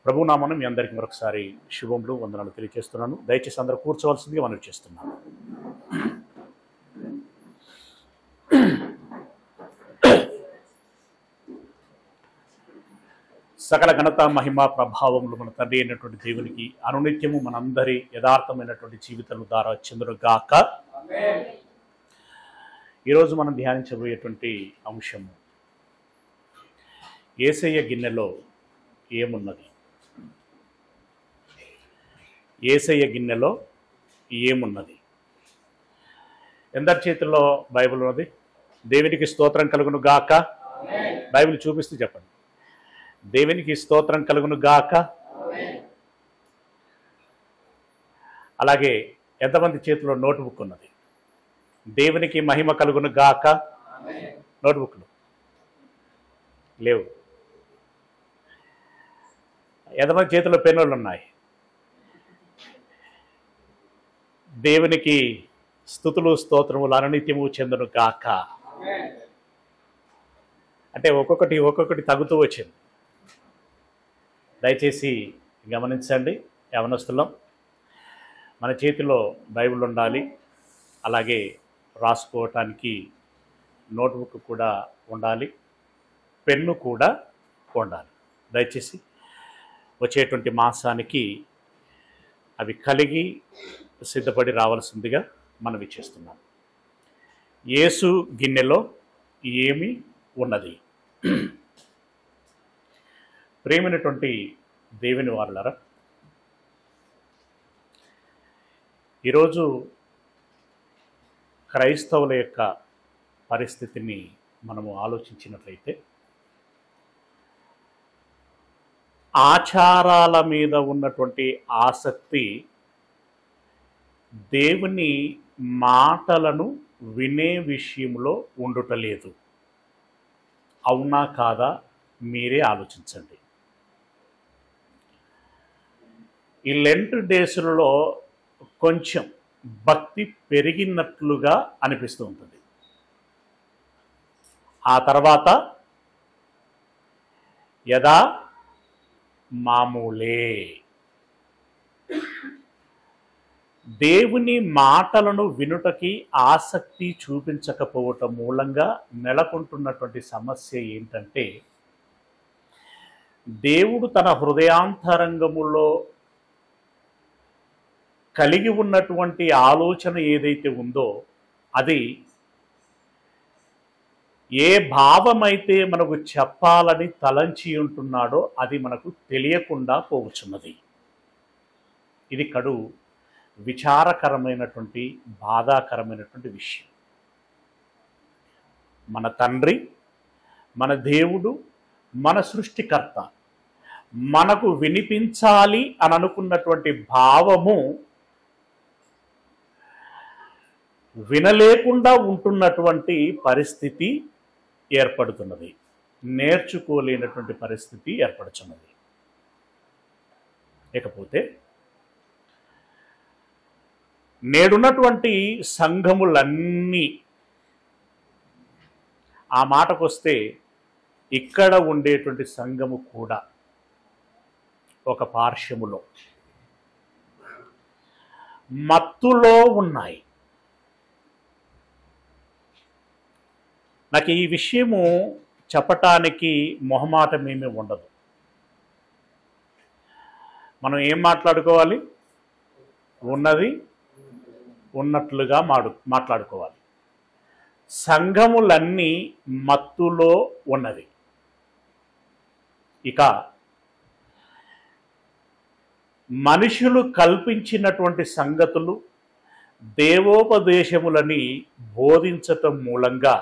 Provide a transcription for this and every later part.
ప్రభునామను మీ అందరికీ మరొకసారి శుభములు వందనాలు తెలియజేస్తున్నాను. దయచేసి అందరూ కూర్చోవలసిందిగా మనవి చేస్తున్నాను. సకల ఘనత మహిమ ప్రభావములు మన తండ్రి అయినటువంటి దేవునికి అనునిత్యము మనందరి యథార్థమైనటువంటి జీవితాలు ద్వారా చెందురుగాక. ఈరోజు మనం ధ్యానించబోయేటువంటి అంశము యేసయ్య గిన్నెలో ఏమున్నది. యేసయ్య గిన్నెలో ఏమున్నది? ఎందరి చేతుల్లో బైబిల్ ఉన్నది? దేవునికి స్తోత్రం కలుగును గాక. బైబిల్ చూపిస్తూ చెప్పండి. దేవునికి స్తోత్రం కలుగును గాక. అలాగే ఎంతమంది చేతిలో నోట్బుక్ ఉన్నది? దేవునికి మహిమ కలుగును గాక. నోట్బుక్లు లేవు. ఎంతమంది చేతిలో పెన్నులు ఉన్నాయి? దేవునికి స్తుతులు స్తోత్రములు అనునిత్యము చెందును గాక. అంటే ఒక్కొక్కటి తగ్గుతూ వచ్చింది. దయచేసి గమనించండి. యవనస్తులం, మన చేతిలో బైబిల్ ఉండాలి. అలాగే రాసుకోవటానికి నోట్బుక్ కూడా ఉండాలి, పెన్ను కూడా ఉండాలి. దయచేసి వచ్చేటువంటి మాసానికి అవి కలిగి సిద్ధపడి రావాల్సిందిగా మనవి చేస్తున్నాం. యేసు గిన్నెలో ఏమి ఉన్నది? ప్రేమైనటువంటి దేవుని వారులారా, ఈరోజు క్రైస్తవుల యొక్క పరిస్థితిని మనము ఆలోచించినట్లయితే ఆచారాల మీద ఉన్నటువంటి ఆసక్తి దేవుని మాటలను వినే విషయంలో ఉండుటలేదు. అవునా కాదా? మీరే ఆలోచించండి. ఈ లెంట్ డేస్లలో కొంచెం భక్తి పెరిగినట్లుగా అనిపిస్తూ ఉంటుంది. ఆ తర్వాత యథా మామూలే. దేవుని మాటలను వినుటకి ఆసక్తి చూపించకపోవటం మూలంగా నెలకొంటున్నటువంటి సమస్య ఏంటంటే, దేవుడు తన హృదయాంతరంగములో కలిగి ఉన్నటువంటి ఆలోచన ఏదైతే ఉందో అది ఏ భావమైతే మనకు చెప్పాలని తలంచి ఉంటున్నాడో అది మనకు తెలియకుండా పోవచ్చున్నది. ఇది కడు విచారకరమైనటువంటి బాధాకరమైనటువంటి విషయం. మన తండ్రి, మన దేవుడు, మన సృష్టికర్త మనకు వినిపించాలి అని అనుకున్నటువంటి భావము వినలేకుండా ఉంటున్నటువంటి పరిస్థితి ఏర్పడుతున్నది. నేర్చుకోలేనటువంటి పరిస్థితి ఏర్పడుతున్నది. ఇకపోతే నేడున్నటువంటి సంఘములన్నీ, ఆ మాటకొస్తే ఇక్కడ ఉండేటువంటి సంఘము కూడా ఒక పార్శ్వములో మత్తులో ఉన్నాయి. నాకు ఈ విషయము చెప్పటానికి మొహమాటం ఏమీ ఉండదు. మనం ఏం మాట్లాడుకోవాలి? ఉన్నది ఉన్నట్లుగా మాట్లాడుకోవాలి. సంఘములన్నీ మత్తులో ఉన్నది. ఇక మనుషులు కల్పించినటువంటి సంగతులు దేవోపదేశములని బోధించటం మూలంగా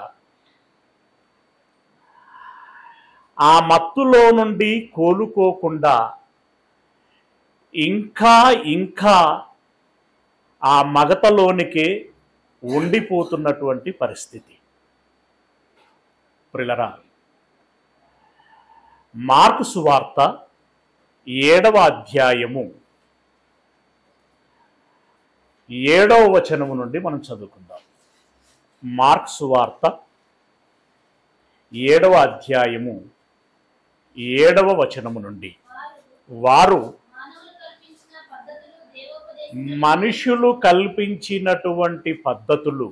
ఆ మత్తులో నుండి కోలుకోకుండా ఇంకా ఆ మగతలోనికే ఉండిపోతున్నటువంటి పరిస్థితి. ప్రియులారా, మార్కు సువార్త 7వ అధ్యాయము 7వ వచనము నుండి మనం చదువుకుందాం. మార్కు సువార్త 7వ అధ్యాయము 7వ వచనము నుండి వారు మనుషులు కల్పించినటువంటి పద్ధతులు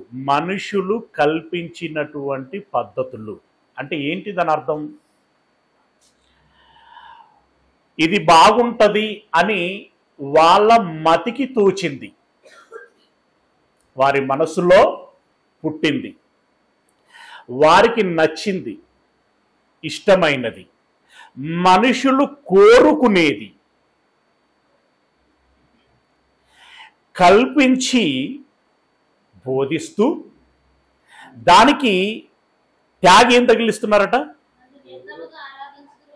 అంటే ఏంటి దాని అర్థం? ఇది బాగుంటది అని వాళ్ళ మతికి తోచింది, వారి మనసులో పుట్టింది, వారికి నచ్చింది, ఇష్టమైనది, మనుషులు కోరుకునేది కల్పించి బోధిస్తూ దానికి త్యాగం తగిలిస్తున్నారట.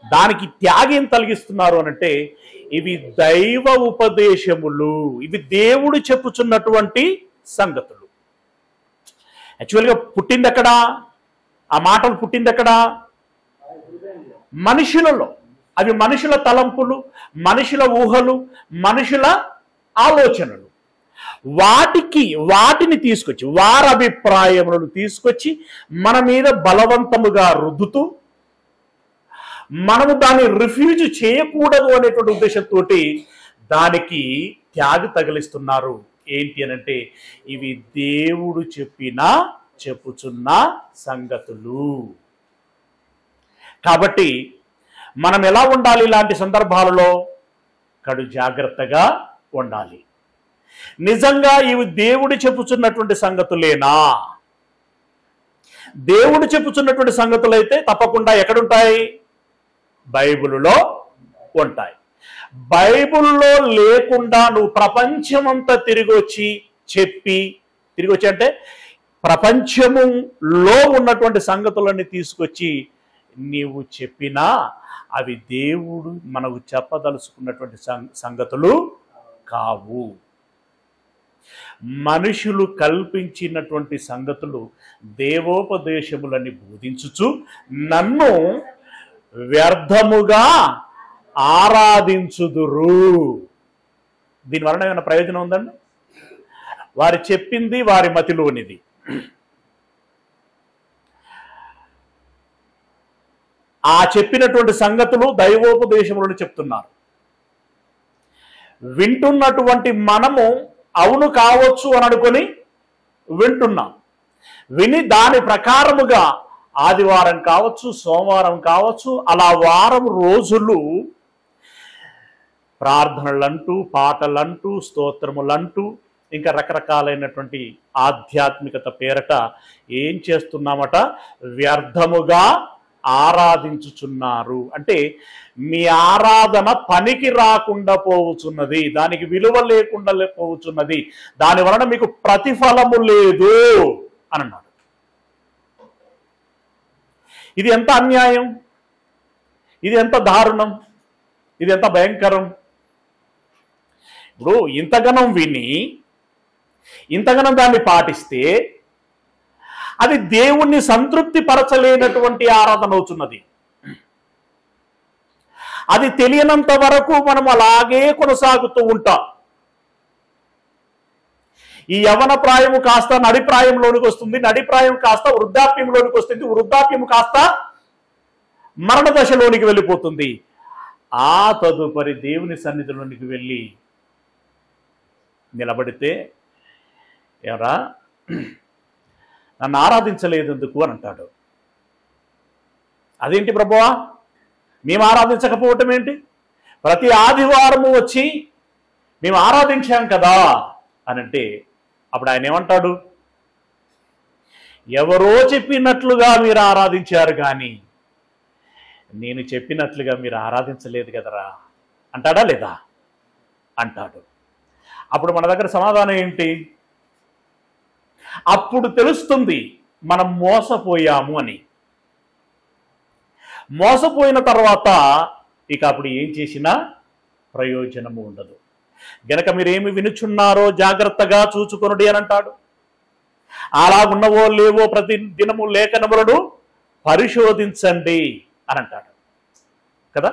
దానికి త్యాగం తొలగిస్తున్నారు అనంటే ఇవి దైవ ఉపదేశములు, ఇవి దేవుడు చెప్పుచున్నటువంటి సంగతులు. యాక్చువల్గా పుట్టింది ఎక్కడ? ఆ మాటలు పుట్టింది ఎక్కడ? మనుషులలో. అవి మనుషుల తలంపులు, మనుషుల ఊహలు, మనుషుల ఆలోచనలు. వాటిని తీసుకొచ్చి, వారి అభిప్రాయములను తీసుకొచ్చి మన మీద బలవంతముగా రుద్దుతూ మనము దాన్ని రిఫ్యూజ్ చేయకూడదు అనేటువంటి ఉద్దేశంతో దానికి త్యాగ తగిలిస్తున్నారు. ఏంటి అనంటే ఇవి దేవుడు చెప్పుచున్న సంగతులు. కాబట్టి మనం ఎలా ఉండాలి? ఇలాంటి సందర్భాలలో కడు జాగ్రత్తగా ఉండాలి. నిజంగా ఇవి దేవుడు చెప్పుచున్నటువంటి సంగతులేనా? దేవుడు చెప్పుచున్నటువంటి సంగతులు అయితే తప్పకుండా ఎక్కడుంటాయి? బైబిలులో ఉంటాయి. బైబిల్లో లేకుండా నువ్వు ప్రపంచమంతా తిరిగి వచ్చి అంటే ప్రపంచములో ఉన్నటువంటి సంగతులన్నీ తీసుకొచ్చి నీవు చెప్పినా అవి దేవుడు మనకు చెప్పదలుచుకున్నటువంటి సంగతులు కావు. మనుషులు కల్పించినటువంటి సంగతులు దేవోపదేశములని బోధించుచు నన్ను వ్యర్థముగా ఆరాధించుదురు. దీనివలన ఏమైనా ప్రయోజనం ఉందండి? వారు చెప్పింది వారి మతిలోనిది. ఆ చెప్పినటువంటి సంగతులు దైవోపదేశములను చెప్తున్నారు. వింటున్నటువంటి మనము అవును కావచ్చు అని అనుకొని వింటున్నాం. విని దాని ప్రకారముగా ఆదివారం కావచ్చు, సోమవారం కావచ్చు, అలా వారం రోజులు ప్రార్థనలంటూ, పాటలంటూ, స్తోత్రములంటూ, ఇంకా రకరకాలైనటువంటి ఆధ్యాత్మికత పేరట ఏం చేస్తున్నామట? వ్యర్థముగా ఆరాధించుచున్నారు. అంటే మీ ఆరాధన పనికి రాకుండా పోవుచున్నది, దానికి విలువ లేకుండా పోవుచున్నది, దాని వలన మీకు ప్రతిఫలము లేదు అని అన్నాడు. ఇది ఎంత అన్యాయం, ఇది ఎంత దారుణం, ఇది ఎంత భయంకరం. ఇప్పుడు ఇంతగనం విని ఇంతగనం దాన్ని పాటిస్తే అది దేవుణ్ణి సంతృప్తి పరచలేనటువంటి ఆరాధన అవుతున్నది. అది తెలియనంత వరకు మనం అలాగే కొనసాగుతూ ఉంటాం. ఈ యవ్వన ప్రాయము కాస్త నడిప్రాయంలోనికి వస్తుంది, నడిప్రాయం కాస్త వృద్ధాప్యంలోనికి వస్తుంది, వృద్ధాప్యం కాస్త మరణ దశలోనికి వెళ్ళిపోతుంది. ఆ తదుపరి దేవుని సన్నిధిలోనికి వెళ్ళి నిలబడితే ఎవరా నన్ను ఆరాధించలేదు ఎందుకు అని అంటాడు. అదేంటి ప్రభువా, మేము ఆరాధించకపోవటం ఏంటి? ప్రతి ఆదివారము వచ్చి మేము ఆరాధించాం కదా అని అంటే అప్పుడు ఆయన ఏమంటాడు? ఎవరో చెప్పినట్లుగా మీరు ఆరాధించారు కానీ నేను చెప్పినట్లుగా మీరు ఆరాధించలేదు కదరా అంటాడా లేదా? అంటాడు. అప్పుడు మన దగ్గర సమాధానం ఏంటి? అప్పుడు తెలుస్తుంది మనం మోసపోయాము అని. మోసపోయిన తర్వాత ఇక అప్పుడు ఏం చేసినా ప్రయోజనము ఉండదు. గనక మీరేమి వినుచున్నారో జాగ్రత్తగా చూచుకొనుడి అని అంటాడు. అలా ఉన్నవో లేవో ప్రతి దినము లేఖనములను పరిశోధించండి అని అంటాడు కదా.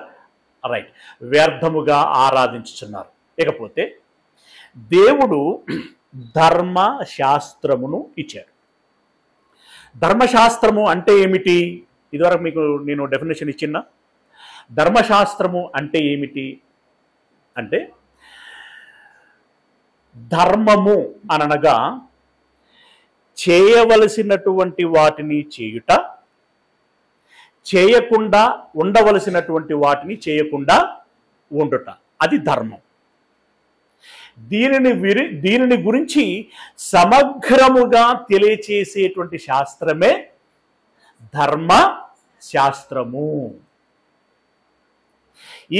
రైట్, వ్యర్థముగా ఆరాధించుచున్నారు. ఇకపోతే దేవుడు ధర్మశాస్త్రమును ఇచ్చాడు. ధర్మశాస్త్రము అంటే ఏమిటి? ఇదివరకు మీకు నేను డెఫినేషన్ ఇచ్చిన ధర్మశాస్త్రము అంటే ఏమిటి? అంటే ధర్మము అనగా చేయవలసినటువంటి వాటిని చేయుట, చేయకుండా ఉండవలసినటువంటి వాటిని చేయకుండా ఉండుట, అది ధర్మం. దీనిని గురించి సమగ్రముగా తెలియచేసేటువంటి శాస్త్రమే ధర్మ శాస్త్రము.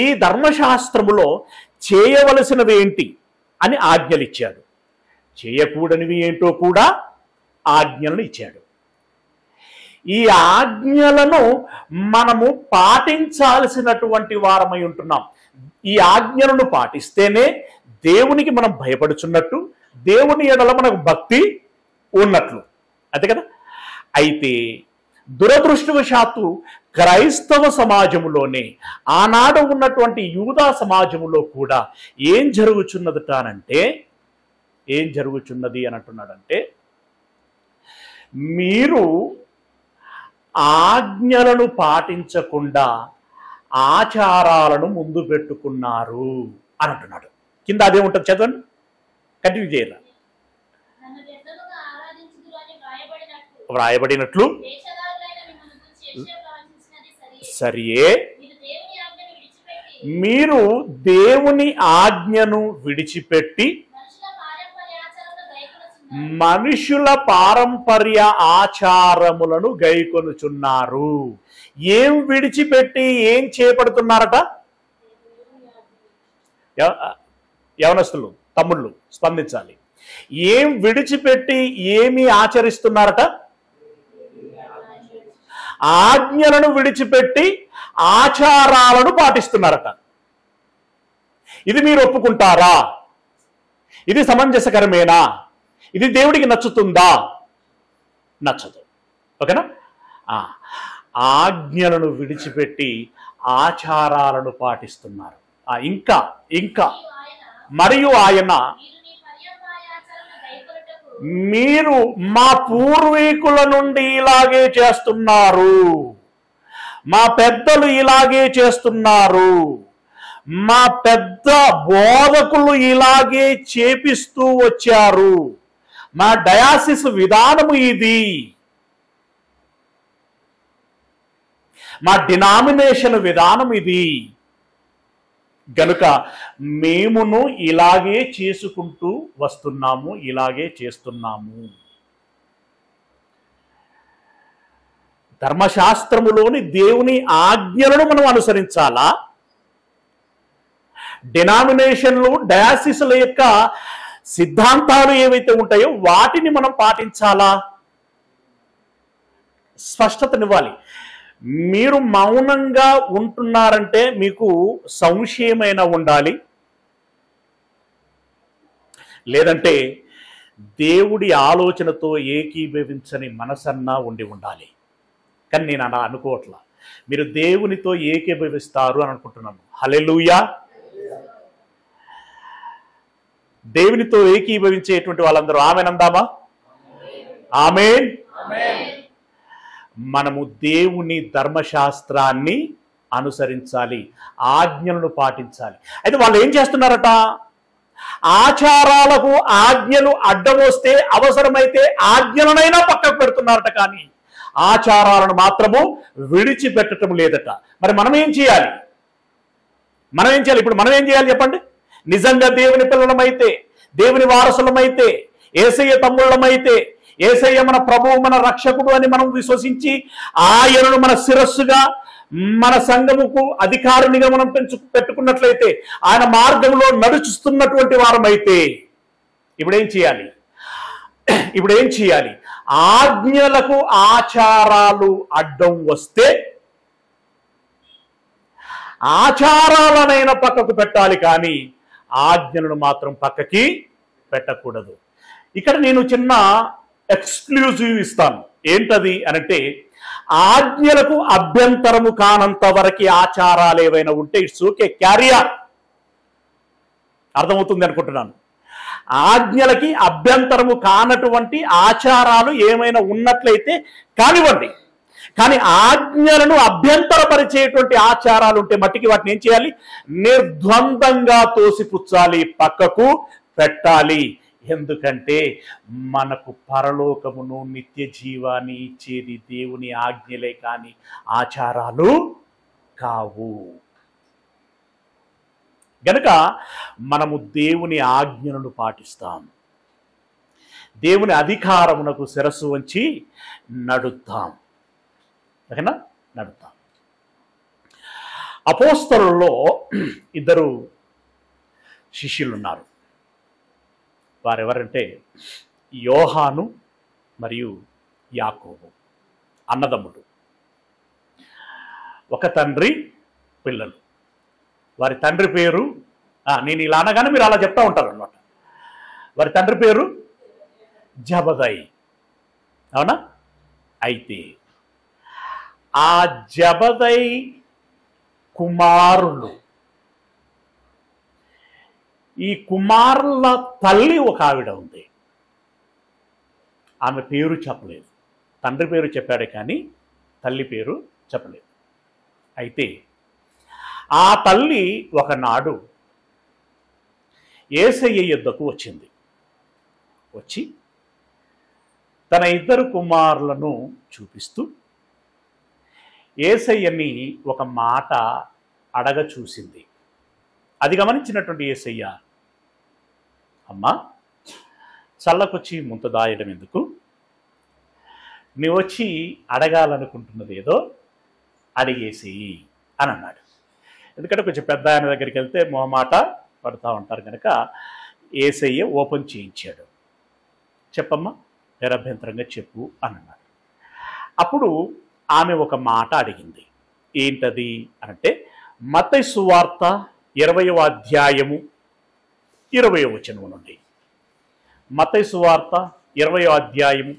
ఈ ధర్మశాస్త్రములో చేయవలసినవి ఏంటి అని ఆజ్ఞలు ఇచ్చాడు, చేయకూడనివి ఏంటో కూడా ఆజ్ఞలను ఇచ్చాడు. ఈ ఆజ్ఞలను మనము పాటించాల్సినటువంటి వారమై ఉంటున్నాం. ఈ ఆజ్ఞలను పాటిస్తేనే దేవునికి మనం భయపడుచున్నట్టు, దేవుని ఎడల మనకు భక్తి ఉన్నట్లు, అంతే కదా. అయితే దురదృష్టవశాత్తు క్రైస్తవ సమాజములోనే, ఆనాడు ఉన్నటువంటి యూదా సమాజములో కూడా ఏం జరుగుచున్నది అని అంటున్నాడంటే, మీరు ఆజ్ఞలను పాటించకుండా ఆచారాలను ముందు పెట్టుకున్నారు అని అంటున్నాడు. కింద అదే ఉంటుంది, చదవండి, కంటిన్యూ చేయరా. వ్రాయబడినట్లు సరియే, మీరు దేవుని ఆజ్ఞను విడిచిపెట్టి మనుషుల పారంపర్య ఆచారములను గైకొనుచున్నారు. ఏం విడిచిపెట్టి ఏం చేపడుతున్నారట? యవనస్తులు, తమ్ముళ్ళు స్పందించాలి. ఏం విడిచిపెట్టి ఏమి ఆచరిస్తున్నారట? ఆజ్ఞలను విడిచిపెట్టి ఆచారాలను పాటిస్తున్నారట. ఇది మీరు ఒప్పుకుంటారా? ఇది సమంజసకరమేనా? ఇది దేవుడికి నచ్చుతుందా? నచ్చదు. ఓకేనా? ఆజ్ఞలను విడిచిపెట్టి ఆచారాలను పాటిస్తున్నారు. ఇంకా ఇంకా మరియు ఆయన, మీరు మా పూర్వీకుల నుండి ఇలాగే చేస్తున్నారు, మా పెద్దలు ఇలాగే చేస్తున్నారు, మా పెద్ద బోధకులు ఇలాగే చేపిస్తూ వచ్చారు, మా డయాసిస్ విధానము ఇది, మా డినామినేషన్ విధానం ఇది, గనుక మేమును ఇలాగే చేసుకుంటూ వస్తున్నాము, ఇలాగే చేస్తున్నాము. ధర్మశాస్త్రములోని దేవుని ఆజ్ఞలను మనం అనుసరించాలా? డినామినేషన్లు, డయాసిస్ల యొక్క సిద్ధాంతాలు ఏవైతే ఉంటాయో వాటిని మనం పాటించాలా? స్పష్టతనివ్వాలి. మీరు మౌనంగా ఉంటున్నారంటే మీకు సంశయమైన ఉండాలి, లేదంటే దేవుడి ఆలోచనతో ఏకీభవించని మనసన్నా ఉండాలి. కానీ నేను అలా అనుకోవట్లా. మీరు దేవునితో ఏకీభవిస్తారు అని అనుకుంటున్నాను. హల్లెలూయా. దేవునితో ఏకీభవించేటువంటి వాళ్ళందరూ ఆమేన్ అందామా? ఆమేన్. మనము దేవుని ధర్మశాస్త్రాన్ని అనుసరించాలి, ఆజ్ఞలను పాటించాలి. అయితే వాళ్ళు ఏం చేస్తున్నారట? ఆచారాలకు ఆజ్ఞలు అడ్డం వస్తే అవసరమైతే ఆజ్ఞలనైనా పక్కకు పెడుతున్నారట, కానీ ఆచారాలను మాత్రము విడిచిపెట్టడం లేదట. మరి మనం ఏం చేయాలి? ఇప్పుడు మనం ఏం చేయాలి చెప్పండి? నిజంగా దేవుని పిల్లలమైతే, దేవుని వారసులమైతే, యేసయ్య తమ్ముళ్ళమైతే, యేసయ్య మన ప్రభువు, మన రక్షకుడు అని మనం విశ్వసించి ఆయనను మన శిరస్సుగా, మన సంఘముకు అధికారినిగా మనం పెట్టుకున్నట్లయితే, ఆయన మార్గంలో నడుచుస్తున్నటువంటి వారమైతే ఇప్పుడేం చేయాలి? ఆజ్ఞలకు ఆచారాలు అడ్డం వస్తే ఆచారాలనైనా పక్కకు పెట్టాలి, కానీ ఆజ్ఞలను మాత్రం పక్కకి పెట్టకూడదు. ఇక్కడ నేను చిన్న ఎక్స్క్లూజివ్ ఇస్తాను. ఏంటది అనంటే, ఆజ్ఞలకు అభ్యంతరము కానంత వరకు ఆచారాలు ఏవైనా ఉంటే ఇట్స్ ఓకే, క్యారియర్. అర్థమవుతుంది అనుకుంటున్నాను. ఆజ్ఞలకి అభ్యంతరము కానటువంటి ఆచారాలు ఏమైనా ఉన్నట్లయితే కానివ్వండి. కానీ ఆజ్ఞలను అభ్యంతరపరిచేటువంటి ఆచారాలు ఉంటే మట్టికి వాటిని ఏం చేయాలి? నిర్ద్వందంగా తోసిపుచ్చాలి, పక్కకు పెట్టాలి. ఎందుకంటే మనకు పరలోకమును నిత్య జీవాన్ని ఇచ్చేది దేవుని ఆజ్ఞలే కానీ ఆచారాలు కావు. గనుక మనము దేవుని ఆజ్ఞలను పాటిస్తాం, దేవుని అధికారమునకు శిరస్సు వంచి నడుద్దాం. ఓకేనా? నడుద్దాం. అపోస్తలుల్లో ఇద్దరు శిష్యులు ఉన్నారు. వారెవరంటే యోహాను మరియు యాకోబు, అన్నదమ్ముడు, ఒక తండ్రి పిల్లలు. వారి తండ్రి పేరు, నేను ఇలా అనగానే మీరు అలా చెప్తా ఉంటారు అన్నమాట. వారి తండ్రి పేరు జబదయి. అవునా? అయితే ఆ జబదయి కుమారులు, ఈ కుమారుల తల్లి ఒక ఆవిడ ఉంది. ఆమె పేరు చెప్పలేదు. తండ్రి పేరు చెప్పాడు కానీ తల్లి పేరు చెప్పలేదు. అయితే ఆ తల్లి ఒకనాడు యేసయ్య యొద్దకు వచ్చింది. వచ్చి తన ఇద్దరు కుమారులను చూపిస్తూ యేసయ్యని ఒక మాట అడగ చూసింది. అది గమనించినటువంటి యేసయ్య, అమ్మా, చల్లకొచ్చి ముంత దాయడం ఎందుకు? నువ్వు వచ్చి అడగాలనుకుంటున్నది ఏదో అడిగేసి అని అన్నాడు. ఎందుకంటే కొంచెం పెద్ద ఆయన దగ్గరికి వెళ్తే మొహమాట పడుతూ ఉంటారు కనుక యేసయ్య ఓపెన్ చేయించాడు. చెప్పమ్మా, నిరభ్యంతరంగా చెప్పు అని అన్నాడు. అప్పుడు ఆమె ఒక మాట అడిగింది. ఏంటది అంటే, మత్తయి సువార్త 20వ అధ్యాయము 20వ వచనము నుండి, మత్తయి సువార్త 20వ అధ్యాయము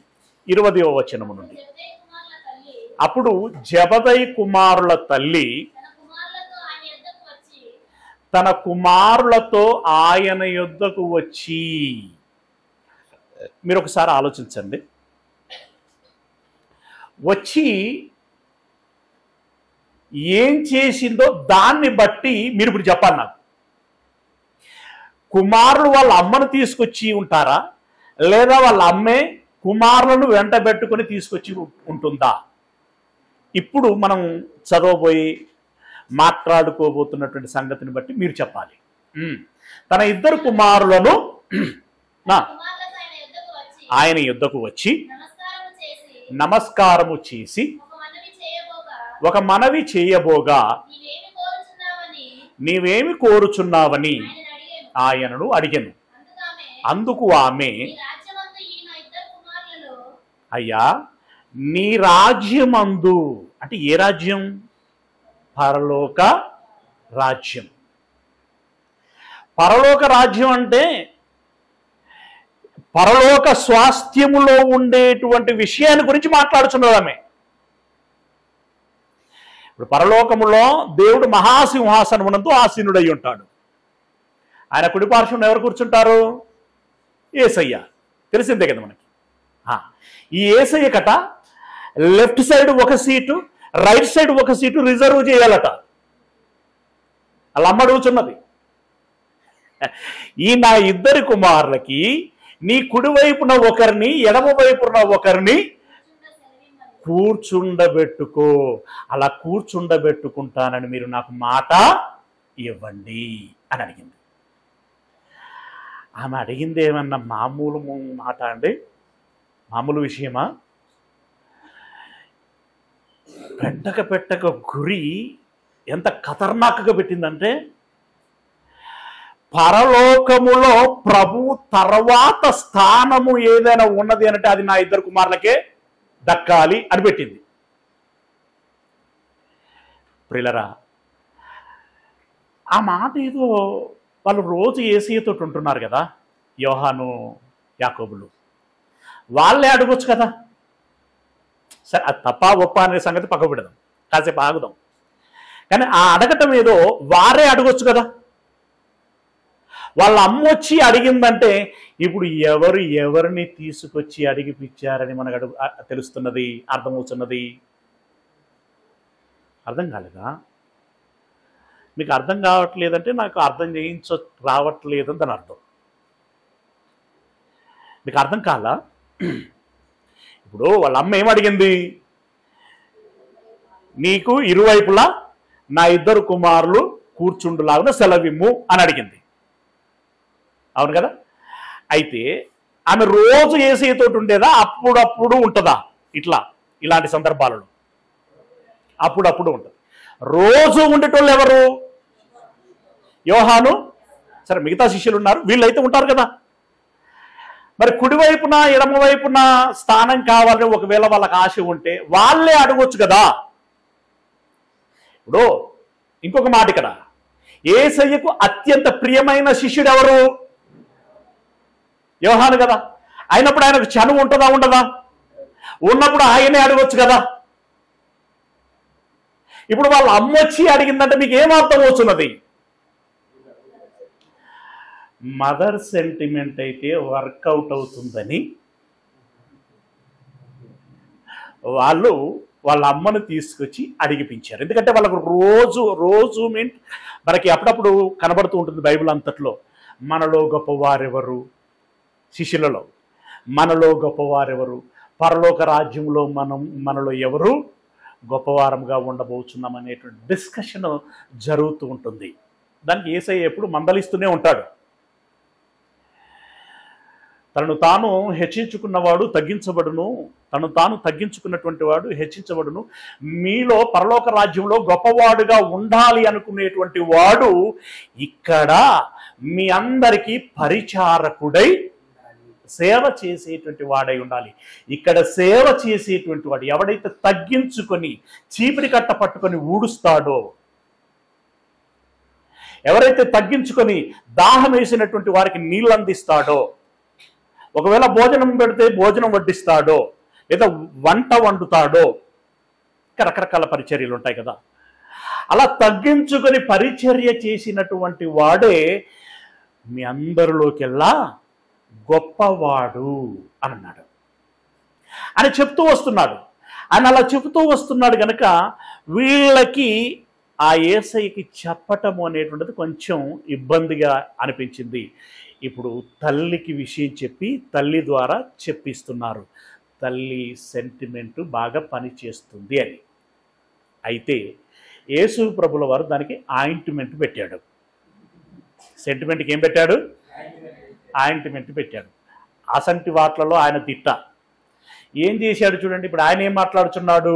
20వ వచనము నుండి. అప్పుడు జబదయి కుమారుల తల్లి తన కుమారులతో ఆయన యొద్దకు వచ్చి, మీరు ఒకసారి ఆలోచించండి, వచ్చి ఏం చేసిందో దాన్ని బట్టి మీరు ఇప్పుడు చెప్పాలి నాకు. కుమారులు వాళ్ళ అమ్మను తీసుకొచ్చి ఉంటారా, లేదా వాళ్ళ అమ్మే కుమారులను వెంట పెట్టుకొని తీసుకొచ్చి ఉంటుందా? ఇప్పుడు మనం చదవబోయి మాట్లాడుకోబోతున్నటువంటి సంగతిని బట్టి మీరు చెప్పాలి. తన ఇద్దరు కుమారులను ఆయన యుద్ధకు వచ్చి నమస్కారము చేసి ఒక మనవి చేయబోగా, నీవేమి కోరుచున్నావని ఆయనను అడిగాను. అందుకు ఆమె, అయ్యా, నీ రాజ్యమందు, అంటే ఏ రాజ్యం? పరలోక రాజ్యం. పరలోక రాజ్యం అంటే పరలోక స్వాస్థ్యములో ఉండేటువంటి విషయాన్ని గురించి మాట్లాడుతున్నది ఆమె. ఇప్పుడు పరలోకములో దేవుడు మహాసింహాసనమునందు ఆసీనుడై ఉంటాడు. ఆయన కుడిపార్శ్వమున ఎవరు కూర్చుంటారు? యేసయ్య. తెలిసిందే కదా మనకి. ఈ యేసయ్య కట లెఫ్ట్ సైడ్ ఒక సీటు, రైట్ సైడ్ ఒక సీటు రిజర్వ్ చేయాలట. అలా అమ్మడుగుచున్నది, ఈ నా ఇద్దరి కుమారులకి నీ కుడివైపున ఒకరిని, ఎడమ వైపున ఒకరిని కూర్చుండబెట్టుకో. అలా కూర్చుండబెట్టుకుంటానని మీరు నాకు మాట ఇవ్వండి అని అడిగింది. ఆమె అడిగింది ఏమన్నా మామూలు మాట అండి? మామూలు విషయమా? పెట్టక గురి ఎంత ఖతర్నాక్గా పెట్టిందంటే, పరలోకములో ప్రభు తర్వాత స్థానము ఏదైనా ఉన్నది అంటే అది నా ఇద్దరు కుమారులకే దక్కాలి అని పెట్టింది. ప్రియులరా, ఆ మాట ఏదో వాళ్ళు రోజు యేసయ్యతో ఉంటున్నారు కదా, యోహాను యాకోబులు, వాళ్ళే అడగొచ్చు కదా. సరే, అది తప్ప ఒప్ప అనే సంగతి పక్క పెడదాం, కాసేపు ఆగుదాం. కానీ ఆ అడగటం ఏదో వారే అడగొచ్చు కదా. వాళ్ళ అమ్మ వచ్చి అడిగిందంటే ఇప్పుడు ఎవరిని తీసుకొచ్చి అడిగిపిచ్చారని మనకు తెలుస్తున్నది, అర్థమవుతున్నది. అర్థం కాలేదా? మీకు అర్థం కావట్లేదంటే నాకు అర్థం రావట్లేదని దాని అర్థం. మీకు అర్థం కాలా? ఇప్పుడు వాళ్ళ అమ్మ ఏమడిగింది? నీకు ఇరువైపులా నా 2 కుమారులు కూర్చుండులాగున సెలవిమ్ము అని అడిగింది. అవును కదా? అయితే ఆమె రోజు యేసయ్యతోటి ఉండేదా? అప్పుడప్పుడు ఉంటుందా? ఇలాంటి సందర్భాలలో అప్పుడప్పుడు ఉంటుంది. రోజు ఉండేటోళ్ళు ఎవరు? యోహాను, సరే మిగతా శిష్యులు ఉన్నారు, వీళ్ళైతే ఉంటారు కదా. మరి కుడివైపున ఎడమవైపున స్థానం కావాలని ఒకవేళ వాళ్ళకి ఆశ ఉంటే వాళ్ళే అడగొచ్చు కదా. ఇప్పుడు ఇంకొక మాట ఇక్కడ, యేసయ్యకు అత్యంత ప్రియమైన శిష్యుడు ఎవరు? యోహాను కదా. అయినప్పుడు ఆయనకు చనువు ఉంటుందా ఉండదా? ఉన్నప్పుడు ఆయనే అడగొచ్చు కదా. ఇప్పుడు వాళ్ళ అమ్మ వచ్చి అడిగిందంటే మీకు ఏమర్థం అవుతున్నది? మదర్ సెంటిమెంట్ అయితే వర్కౌట్ అవుతుందని వాళ్ళు వాళ్ళ అమ్మను తీసుకొచ్చి అడిగిపించారు. ఎందుకంటే వాళ్ళకు రోజు మనకి అప్పుడప్పుడు కనబడుతూ ఉంటుంది బైబిల్ అంతట్లో, మనలో గొప్పవారెవరు, శిష్యులలో మనలో గొప్పవారెవరు, పరలోక రాజ్యంలో మనలో ఎవరు గొప్పవారంగా ఉండబోతున్నాం అనేటువంటి డిస్కషన్ జరుగుతూ ఉంటుంది. దానికి యేసయ్య ఎప్పుడు మందలిస్తూనే ఉంటాడు. తనను తాను హెచ్చించుకున్నవాడు తగ్గించబడును, తను తాను తగ్గించుకున్నటువంటి వాడు హెచ్చించబడును. మీలో పరలోక రాజ్యంలో గొప్పవాడుగా ఉండాలి అనుకునేటువంటి వాడు ఇక్కడ మీ అందరికీ పరిచారకుడై సేవ చేసేటువంటి వాడై ఉండాలి. ఇక్కడ సేవ చేసేటువంటి వాడు ఎవడైతే తగ్గించుకొని చీపిరి కట్ట పట్టుకొని ఊడుస్తాడో, ఎవరైతే తగ్గించుకొని దాహం వేసినటువంటి వారికి నీళ్ళు అందిస్తాడో, ఒకవేళ భోజనం పెడితే భోజనం వడ్డిస్తాడో, లేదా వంట వండుతాడో, రకరకాల పరిచర్యలు ఉంటాయి కదా. అలా తగ్గించుకొని పరిచర్య చేసినటువంటి వాడే మీ అందరిలోకెల్లా గొప్పవాడు అని అన్నాడు. అని చెప్తూ వస్తున్నాడు. ఆయన అలా చెబుతూ వస్తున్నాడు కనుక వీళ్ళకి ఆ యేసయ్యకి చెప్పటము అనేటువంటిది కొంచెం ఇబ్బందిగా అనిపించింది. ఇప్పుడు తల్లికి విషయం చెప్పి తల్లి ద్వారా చెప్పిస్తున్నారు. తల్లి సెంటిమెంట్ బాగా పనిచేస్తుంది అని. అయితే యేసు ప్రభుల వారు దానికి ఆయింట్మెంట్ పెట్టాడు. సెంటిమెంట్కి ఏం పెట్టాడు? ఆయింట్మెంట్ పెట్టాడు. అసంటి వాట్లలో ఆయన తిట్ట. ఏం చేశాడు చూడండి. ఇప్పుడు ఆయన ఏం మాట్లాడుతున్నాడు?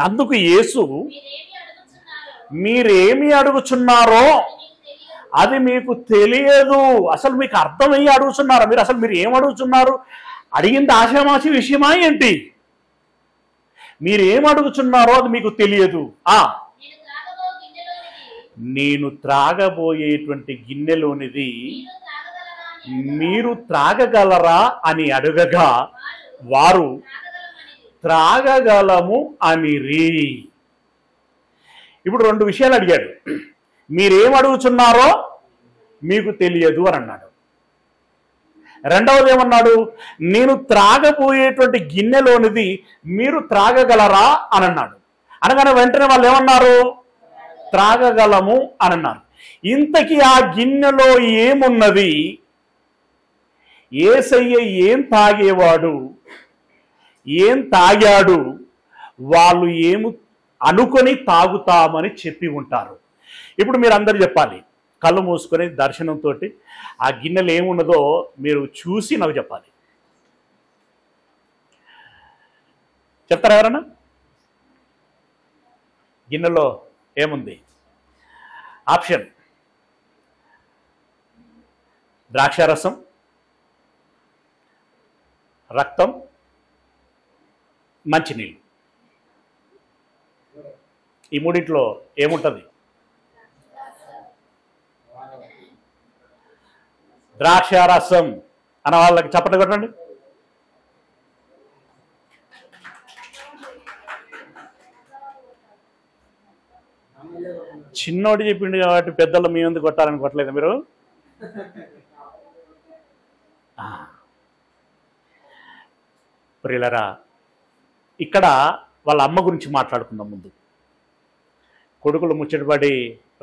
అందుకు యేసు, మీరేమి అడుగుచున్నారో అది మీకు తెలియదు. అసలు మీకు అర్థమయ్యి అడుగుతున్నారా? మీరు ఏం అడుగుతున్నారు? అడిగింది ఆశామాషి విషయమా ఏంటి? మీరేం అడుగుతున్నారో అది మీకు తెలియదు. నేను త్రాగబోయేటువంటి గిన్నెలోనిది మీరు త్రాగగలరా అని అడగగా వారు త్రాగగలము అనిరి. ఇప్పుడు 2 విషయాలు అడిగాడు. మీరేం అడుగుతున్నారో మీకు తెలియదు అని అన్నాడు. రెండవది ఏమన్నాడు? నేను త్రాగబోయేటువంటి గిన్నెలోనిది మీరు త్రాగగలరా అని అన్నాడు. అనగానే వెంటనే వాళ్ళు ఏమన్నారు? త్రాగగలము అని అన్నారు. ఇంతకీ ఆ గిన్నెలో ఏమున్నది? యేసయ్య ఏం తాగేవాడు, ఏం తాగాడు, వాళ్ళు ఏమి అనుకొని తాగుతామని చెప్పి ఉంటారు. ఇప్పుడు మీరు అందరు చెప్పాలి, కళ్ళు మూసుకొని దర్శనంతో ఆ గిన్నెలు ఏమున్నదో మీరు చూసి నాకు చెప్పాలి. చెప్తారా ఎవరన్నా? గిన్నెలో ఏముంది? ఆప్షన్: ద్రాక్షారసం, రక్తం, మంచినీళ్ళు. ఈ మూడింట్లో ఏముంటుంది? ద్రాక్షారసం అన్న వాళ్ళకి చప్పట్లు కొట్టండి. చిన్నోడు చెప్పిండు కాబట్టి పెద్దలు మీ ముందు కొట్టాలని కొట్టలేదు మీరు. ప్రియులరా, ఇక్కడ వాళ్ళ అమ్మ గురించి మాట్లాడుకుందాం ముందు. కొడుకులు ముచ్చటపడి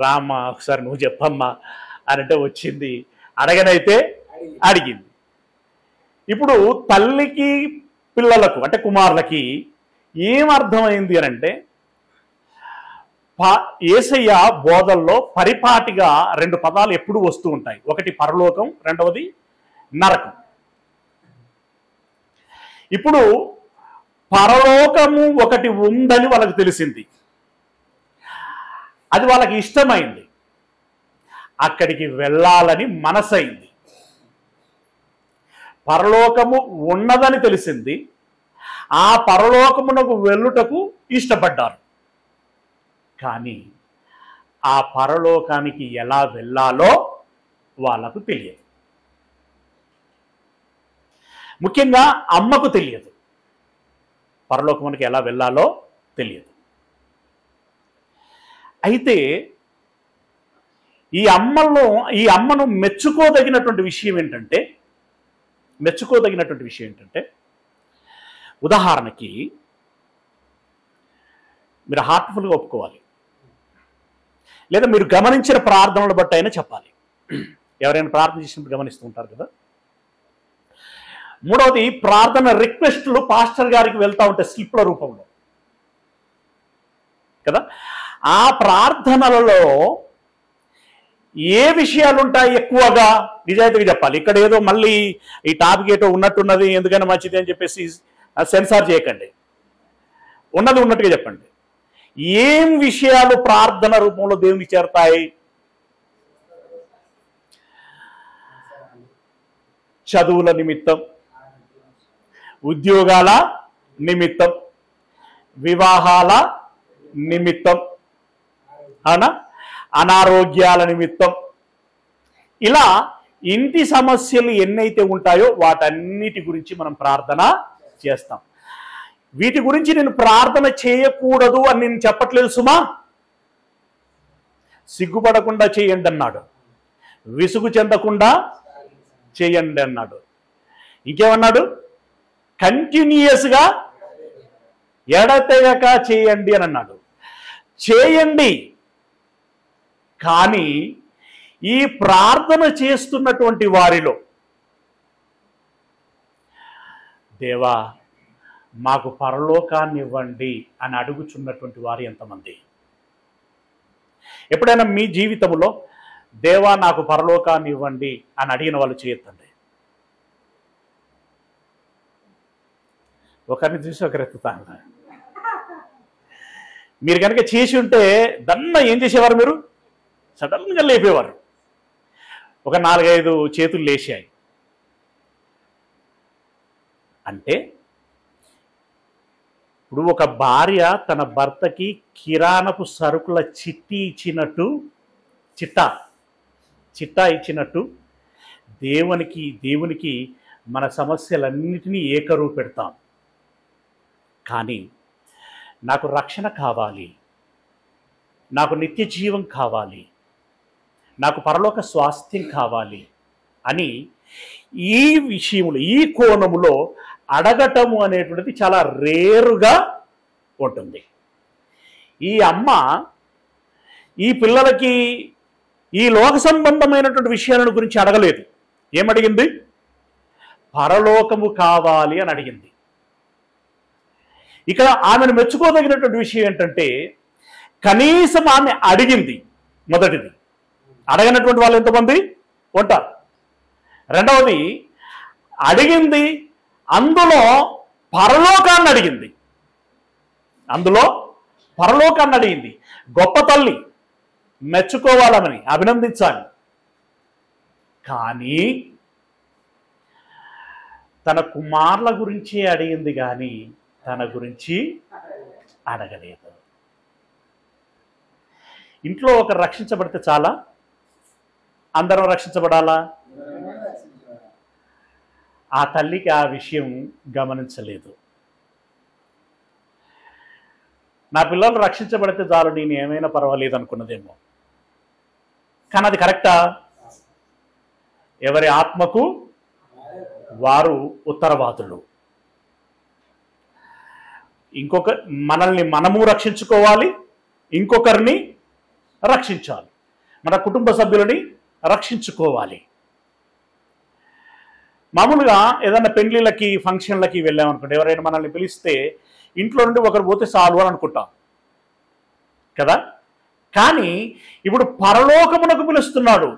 రామ్మ ఒకసారి నువ్వు చెప్పమ్మా అనంటే వచ్చింది, అడగనైతే అడిగింది. ఇప్పుడు తల్లికి పిల్లలకు అంటే కుమారులకి ఏమర్థమైంది అనంటే యేసయ్య బోధల్లో పరిపాటిగా 2 పదాలు ఎప్పుడు వస్తూ ఉంటాయి. ఒకటి పరలోకం, రెండవది నరకం. ఇప్పుడు పరలోకము ఒకటి ఉందని వాళ్ళకి తెలిసింది, అది వాళ్ళకి ఇష్టమైంది, అక్కడికి వెళ్ళాలని మనసైంది. పరలోకము ఉన్నదని తెలిసింది, ఆ పరలోకమునకు వెళ్ళుటకు ఇష్టపడ్డారు. కానీ ఆ పరలోకానికి ఎలా వెళ్ళాలో వాళ్ళకు తెలియదు. ముఖ్యంగా అమ్మకు తెలియదు, పరలోకమునికి ఎలా వెళ్ళాలో తెలియదు. అయితే ఈ అమ్మను మెచ్చుకోదగినటువంటి విషయం ఏంటంటే ఉదాహరణకి మీరు హార్ట్ఫుల్గా ఒప్పుకోవాలి, లేదా మీరు గమనించిన ప్రార్థనలు బట్టి అయినా చెప్పాలి. ఎవరైనా ప్రార్థన చేసినప్పుడు గమనిస్తూ ఉంటారు కదా. మూడవది, ప్రార్థన రిక్వెస్ట్లు పాస్టర్ గారికి వెళ్తూ ఉంటాయి స్లిప్ల రూపంలో కదా. ఆ ప్రార్థనలలో ఏ విషయాలు ఉంటాయి ఎక్కువగా? నిజాయితీగా చెప్పాలి. ఇక్కడ ఏదో మళ్ళీ ఈ టాపిక్ ఏటో ఉన్నట్టున్నది, ఎందుకైనా మంచిది అని చెప్పేసి సెన్సార్ చేయకండి, ఉన్నది ఉన్నట్టుగా చెప్పండి. ఏం విషయాలు ప్రార్థన రూపంలో దేవునికి చేరతాయి? చదువుల నిమిత్తం, ఉద్యోగాల నిమిత్తం, వివాహాల నిమిత్తం, అవునా, అనారోగ్యాల నిమిత్తం, ఇలా ఇంటి సమస్యలు ఎన్నైతే ఉంటాయో వాటన్నిటి గురించి మనం ప్రార్థన చేస్తాం. వీటి గురించి నేను ప్రార్థన చేయకూడదు అని నేను చెప్పట్లేదు సుమా. సిగ్గుపడకుండా చేయండి అన్నాడు, విసుగు చెందకుండా చేయండి అన్నాడు. ఇంకేమన్నాడు? కంటిన్యూయస్గా ఎడతెగక చేయండి అని అన్నాడు. చేయండి, కానీ ఈ ప్రార్థన చేస్తున్నటువంటి వారిలో దేవా మాకు పరలోకాన్ని ఇవ్వండి అని అడుగుచున్నటువంటి వారు ఎంతమంది? ఎప్పుడైనా మీ జీవితంలో దేవా నాకు పరలోకాన్ని ఇవ్వండి అని అడిగిన వాళ్ళు చేయొద్దండి. ఒకరిని చూసి ఒకరు ఎత్తుతాను. మీరు కనుక చేసి ఉంటే దన్న ఏం చేసేవారు? మీరు సడన్గా లేపేవారు. ఒక 4-5 చేతులు లేచాయి అంటే ఇప్పుడు ఒక భార్య తన భర్తకి కిరాణపు సరుకుల చిట్టా ఇచ్చినట్టు దేవునికి మన సమస్యలన్నిటినీ ఏకరువు పెడతాం. కానీ నాకు రక్షణ కావాలి, నాకు నిత్య జీవం కావాలి, నాకు పరలోక స్వాస్థ్యం కావాలి అని ఈ విషయంలో, ఈ కోణములో అడగటము అనేటువంటిది చాలా రేరుగా ఉంటుంది. ఈ అమ్మ ఈ పిల్లలకి ఈ లోక సంబంధమైనటువంటి విషయాలను గురించి అడగలేదు. ఏమడిగింది? పరలోకము కావాలి అని అడిగింది. ఇక్కడ ఆమెను మెచ్చుకోదగినటువంటి విషయం ఏంటంటే కనీసం ఆమె అడిగింది. మొదటిది, అడగనటువంటి వాళ్ళు ఎంతమంది ఉంటారు. రెండవది, అడిగింది, అందులో పరలోకాన్ని అడిగింది. గొప్ప తల్లి, మెచ్చుకోవాలని, అభినందించాలి. కానీ తన కుమారుల గురించే అడిగింది కానీ తన గురించి అడగలేదు. ఇంట్లో ఒకరు రక్షించబడితే చాలా, అందరం రక్షించబడాలా? ఆ తల్లికి ఆ విషయం గమనించలేదు. నా పిల్లలు రక్షించబడితే చాలు, నేను ఏమైనా పర్వాలేదు అనుకున్నదేమో. కానీ అది కరెక్టా? ఎవరి ఆత్మకు వారు ఉత్తరవాదులు. మనల్ని మనము రక్షించుకోవాలి, ఇంకొకరిని రక్షించాలి, మన కుటుంబ సభ్యులని రక్షించుకోవాలి. మామూలుగా ఏదైనా పెళ్లిళ్ళకి ఫంక్షన్లకి వెళ్ళామనుకోండి, ఎవరైనా మనల్ని పిలిస్తే ఇంట్లో నుండి ఒకరు పోతే చాలు అని అనుకుంటాం కదా. కానీ ఇప్పుడు పరలోకమునకు పిలుస్తున్నాడు,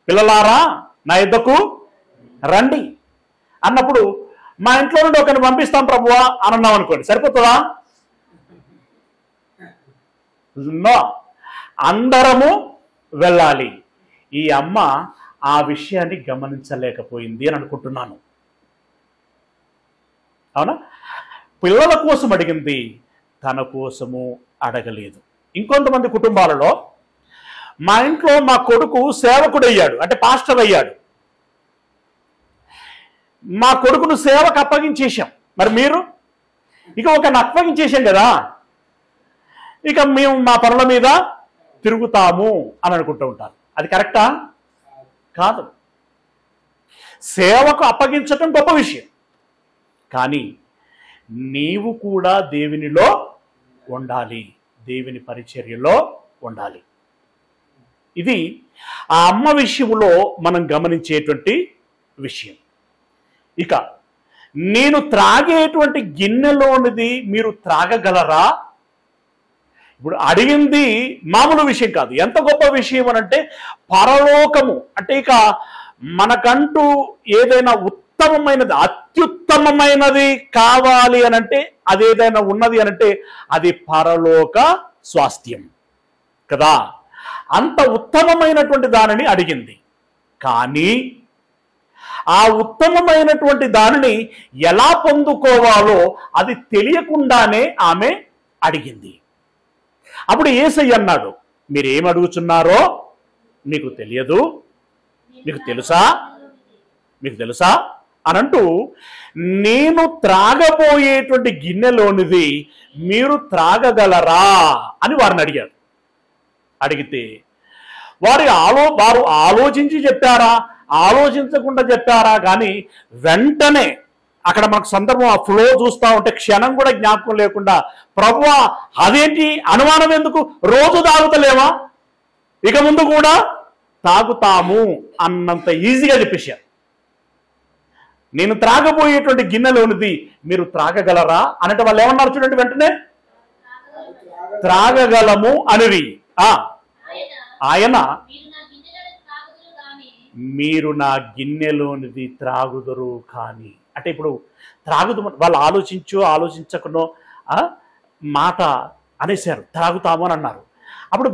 పిల్లలారా నా యుద్ధకు రండి అన్నప్పుడు మా ఇంట్లో నుండి ఒకరిని పంపిస్తాం ప్రభువా అని అన్నాం అనుకోండి, సరిపోతుందా? నో, అందరము వెళ్ళాలి. ఈ అమ్మ ఆ విషయాన్ని గమనించలేకపోయింది అని అనుకుంటున్నాను. అవునా? పిల్లల కోసం అడిగింది, తన కోసము అడగలేదు. ఇంకొంతమంది కుటుంబాలలో మా ఇంట్లో మా కొడుకు సేవకుడు అయ్యాడు, అంటే పాస్టర్ అయ్యాడు, మా కొడుకును సేవకు అప్పగించేశాం. మరి మీరు ఇక ఒకరిని అప్పగించేశాం కదా, ఇక మేము మా పనుల మీద తిరుగుతాము అని అనుకుంటూ ఉంటారు. అది కరెక్టా? కాదు. సేవకు అప్పగించటం గొప్ప విషయం, కానీ నీవు కూడా దేవునిలో ఉండాలి, దేవుని పరిచర్యలో ఉండాలి. ఇది ఆ అమ్మ విషయంలో మనం గమనించేటువంటి విషయం. ఇక నేను త్రాగేటువంటి గిన్నెలోనిది మీరు త్రాగగలరా? ఇప్పుడు అడిగింది మామూలు విషయం కాదు, ఎంత గొప్ప విషయం అనంటే పరలోకము. అంటే ఇక మనకంటూ ఏదైనా ఉత్తమమైనది, అత్యుత్తమమైనది కావాలి అనంటే, అదేదైనా ఉన్నది అనంటే అది పరలోక స్వాస్థ్యం కదా. అంత ఉత్తమమైనటువంటి దానిని అడిగింది, కానీ ఆ ఉత్తమమైనటువంటి దానిని ఎలా పొందుకోవాలో అది తెలియకుండానే ఆమె అడిగింది. అప్పుడు యేసయ్య అన్నాడు, మీరేం అడుగుతున్నారో మీకు తెలియదు, మీకు తెలుసా, మీకు తెలుసా అనంటూ నేను త్రాగబోయేటువంటి గిన్నెలోనిది మీరు త్రాగగలరా అని వారిని అడిగారు. అడిగితే వారు ఆలోచించి చెప్పారా, ఆలోచించకుండా చెప్పారా, కానీ వెంటనే అక్కడ మనకు సందర్భం ఆ ఫ్లో చూస్తూ ఉంటే క్షణం కూడా జ్ఞాపకం లేకుండా, ప్రభువా అదేంటి, అనుమానం ఎందుకు, రోజు తాగుతలేమా, ఇక ముందు కూడా తాగుతాము అన్నంత ఈజీగా చెప్పేశారు. నేను త్రాగబోయేటువంటి గిన్నెలోనిది మీరు త్రాగగలరా అంటే వాళ్ళు ఏమన్నారు చూడండి, వెంటనే త్రాగగలము అనివి. ఆయన మీరు నా గిన్నెలోనిది త్రాగుదురు కానీ, అంటే ఇప్పుడు త్రాగుదు వాళ్ళు ఆలోచించకునో మాట అనేసారు, త్రాగుతాము అని అన్నారు. అప్పుడు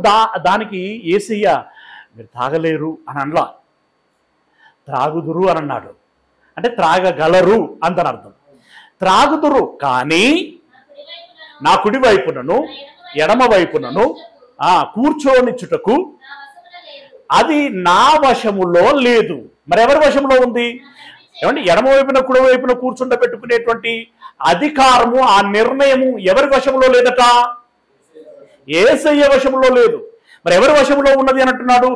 దానికి యేసయ్య మీరు తాగలేరు అని అనలా, త్రాగుదురు అని అన్నాడు. అంటే త్రాగగలరు అంతని అర్థం. త్రాగుదురు కానీ నా కుడి వైపునను ఎడమ వైపునను కూర్చోనిచ్చుటకు అది నా వశములో లేదు. మరి ఎవరి వశంలో ఉంది? ఏమంటే ఎడమ వైపున కుడి వైపున కూర్చుండ పెట్టుకునేటువంటి అధికారము, ఆ నిర్ణయము ఎవరి వశంలో లేదట? యేసయ్య వశంలో లేదు. మరి ఎవరి వశంలో ఉన్నది అని అంటున్నాడు?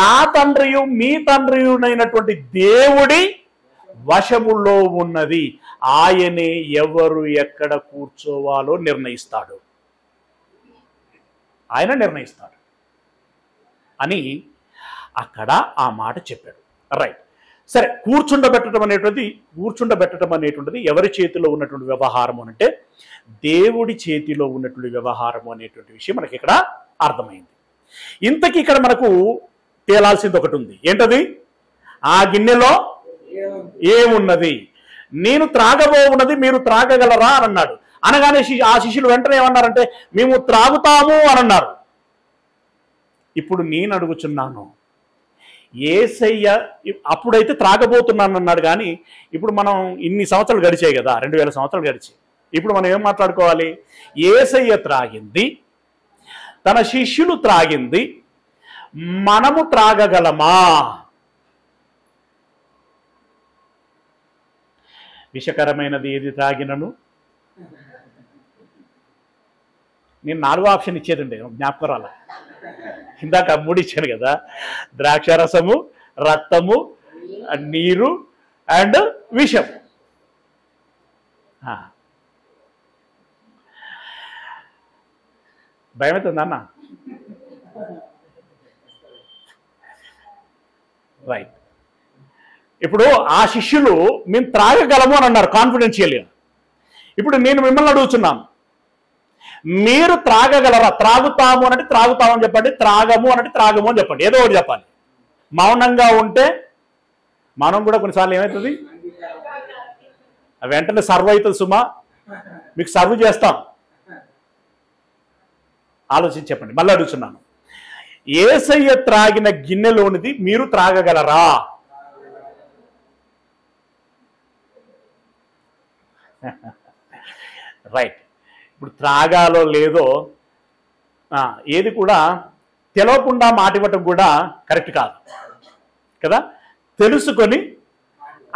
నా తండ్రియు మీ తండ్రియునైనటువంటి దేవుడి వశములో ఉన్నది. ఆయనే ఎవరు ఎక్కడ కూర్చోవాలో నిర్ణయిస్తాడు, ఆయన నిర్ణయిస్తాడు అని అక్కడ ఆ మాట చెప్పాడు. రైట్, సరే. కూర్చుండబెట్టడం అనేటువంటిది ఎవరి చేతిలో ఉన్నటువంటి వ్యవహారము అంటే దేవుడి చేతిలో ఉన్నటువంటి వ్యవహారము అనేటువంటి విషయం మనకి ఇక్కడ అర్థమైంది. ఇంతకీ ఇక్కడ మనకు తేలాల్సింది ఒకటి ఉంది. ఏంటది? ఆ గిన్నెలో ఏమున్నది, నేను త్రాగబోవున్నది మీరు త్రాగగలరా అని అన్నాడు. అనగానే ఆ శిష్యులు వెంటనే ఏమన్నారంటే మేము త్రాగుతాము అని అన్నారు. ఇప్పుడు నేను అడుగుచున్నాను, యేసయ్య అప్పుడైతే త్రాగబోతున్నాను అన్నాడు, కానీ ఇప్పుడు మనం ఇన్ని సంవత్సరాలు గడిచాయి కదా, 2000 సంవత్సరాలు గడిచాయి. ఇప్పుడు మనం ఏం మాట్లాడుకోవాలి? యేసయ్య త్రాగింది, తన శిష్యులు త్రాగింది, మనము త్రాగగలమా? విషకరమైనది ఏది త్రాగినను, నేను 4వ ఆప్షన్ ఇచ్చేదండి, జ్ఞాపకం రాల. ఇందాక 3 ఇచ్చాను కదా, ద్రాక్షారసము, రక్తము, నీరు అండ్ విషం. భయమవుతుంది అన్న? రైట్. ఇప్పుడు ఆ శిష్యులు మేము త్రాగగలము అని అన్నారు కాన్ఫిడెన్షియల్గా. ఇప్పుడు నేను మిమ్మల్ని అడుగుతున్నాను, మీరు త్రాగగలరా? త్రాగుతాము అనంటే త్రాగుతాము అని చెప్పండి, త్రాగము అనంటే త్రాగము అని చెప్పండి, ఏదో ఒకటి చెప్పాలి. మౌనంగా ఉంటే మనం కూడా కొన్నిసార్లు ఏమవుతుంది, వెంటనే సర్వ్ అవుతుంది. సుమా, మీకు సర్వ్ చేస్తాం. ఆలోచించి చెప్పండి. మళ్ళీ అడుగుతున్నాను, యేసయ్య త్రాగిన గిన్నెలోనిది మీరు త్రాగగలరా? రైట్. ఇప్పుడు త్రాగాలో లేదో ఏది కూడా తెలవకుండా మాట ఇవ్వటం కూడా కరెక్ట్ కాదు కదా. తెలుసుకొని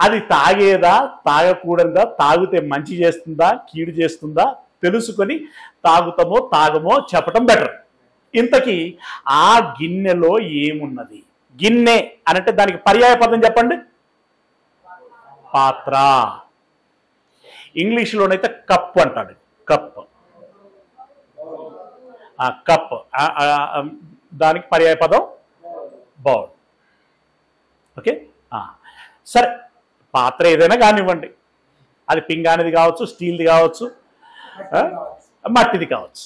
అది తాగేదా తాగకూడదా, తాగితే మంచి చేస్తుందా కీడు చేస్తుందా తెలుసుకొని తాగుతామో తాగమో చెప్పటం బెటర్. ఇంతకీ ఆ గిన్నెలో ఏమున్నది? గిన్నె అనంటే దానికి పర్యాయ పదం చెప్పండి. పాత్ర. ఇంగ్లీష్లోనైతే కప్ అంటాడు. కప్. కప్ దానికి పర్యాయ పదం బౌల్. ఓకే, సరే. పాత్ర ఏదైనా కానివ్వండి, అది పింగానిది కావచ్చు, స్టీల్ది కావచ్చు, మట్టిది కావచ్చు,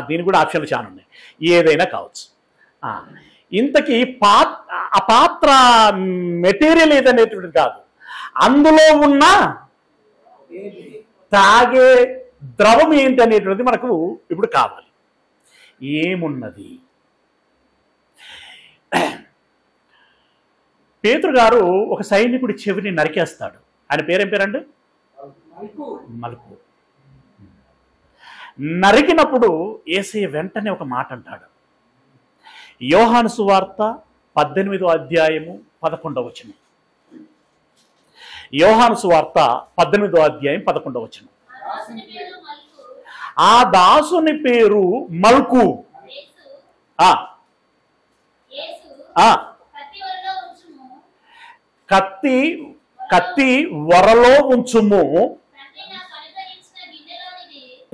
దీనికి కూడా ఆప్షన్లు చాలా ఉన్నాయి, ఏదైనా కావచ్చు. ఇంతకీ ఆ పాత్ర మెటీరియల్ ఏదనేటువంటిది కాదు, అందులో ఉన్న తాగే ద్రవం ఏంటి అనేటువంటిది మనకు ఇప్పుడు కావాలి. ఏమున్నది? పేతురు గారు ఒక సైనికుడి చెవిని నరికేస్తాడు. ఆయన పేరేం పేరండి? మలుపు. నరికినప్పుడు యేసయ్య వెంటనే ఒక మాట అంటాడు. యోహాను సువార్త 18వ అధ్యాయము 11వ వచనం. యోహాను సువార్త 18వ అధ్యాయం 11వ వచనం. ఆ దాసుని పేరు మల్కు. కత్తి వరలో ఉంచుము,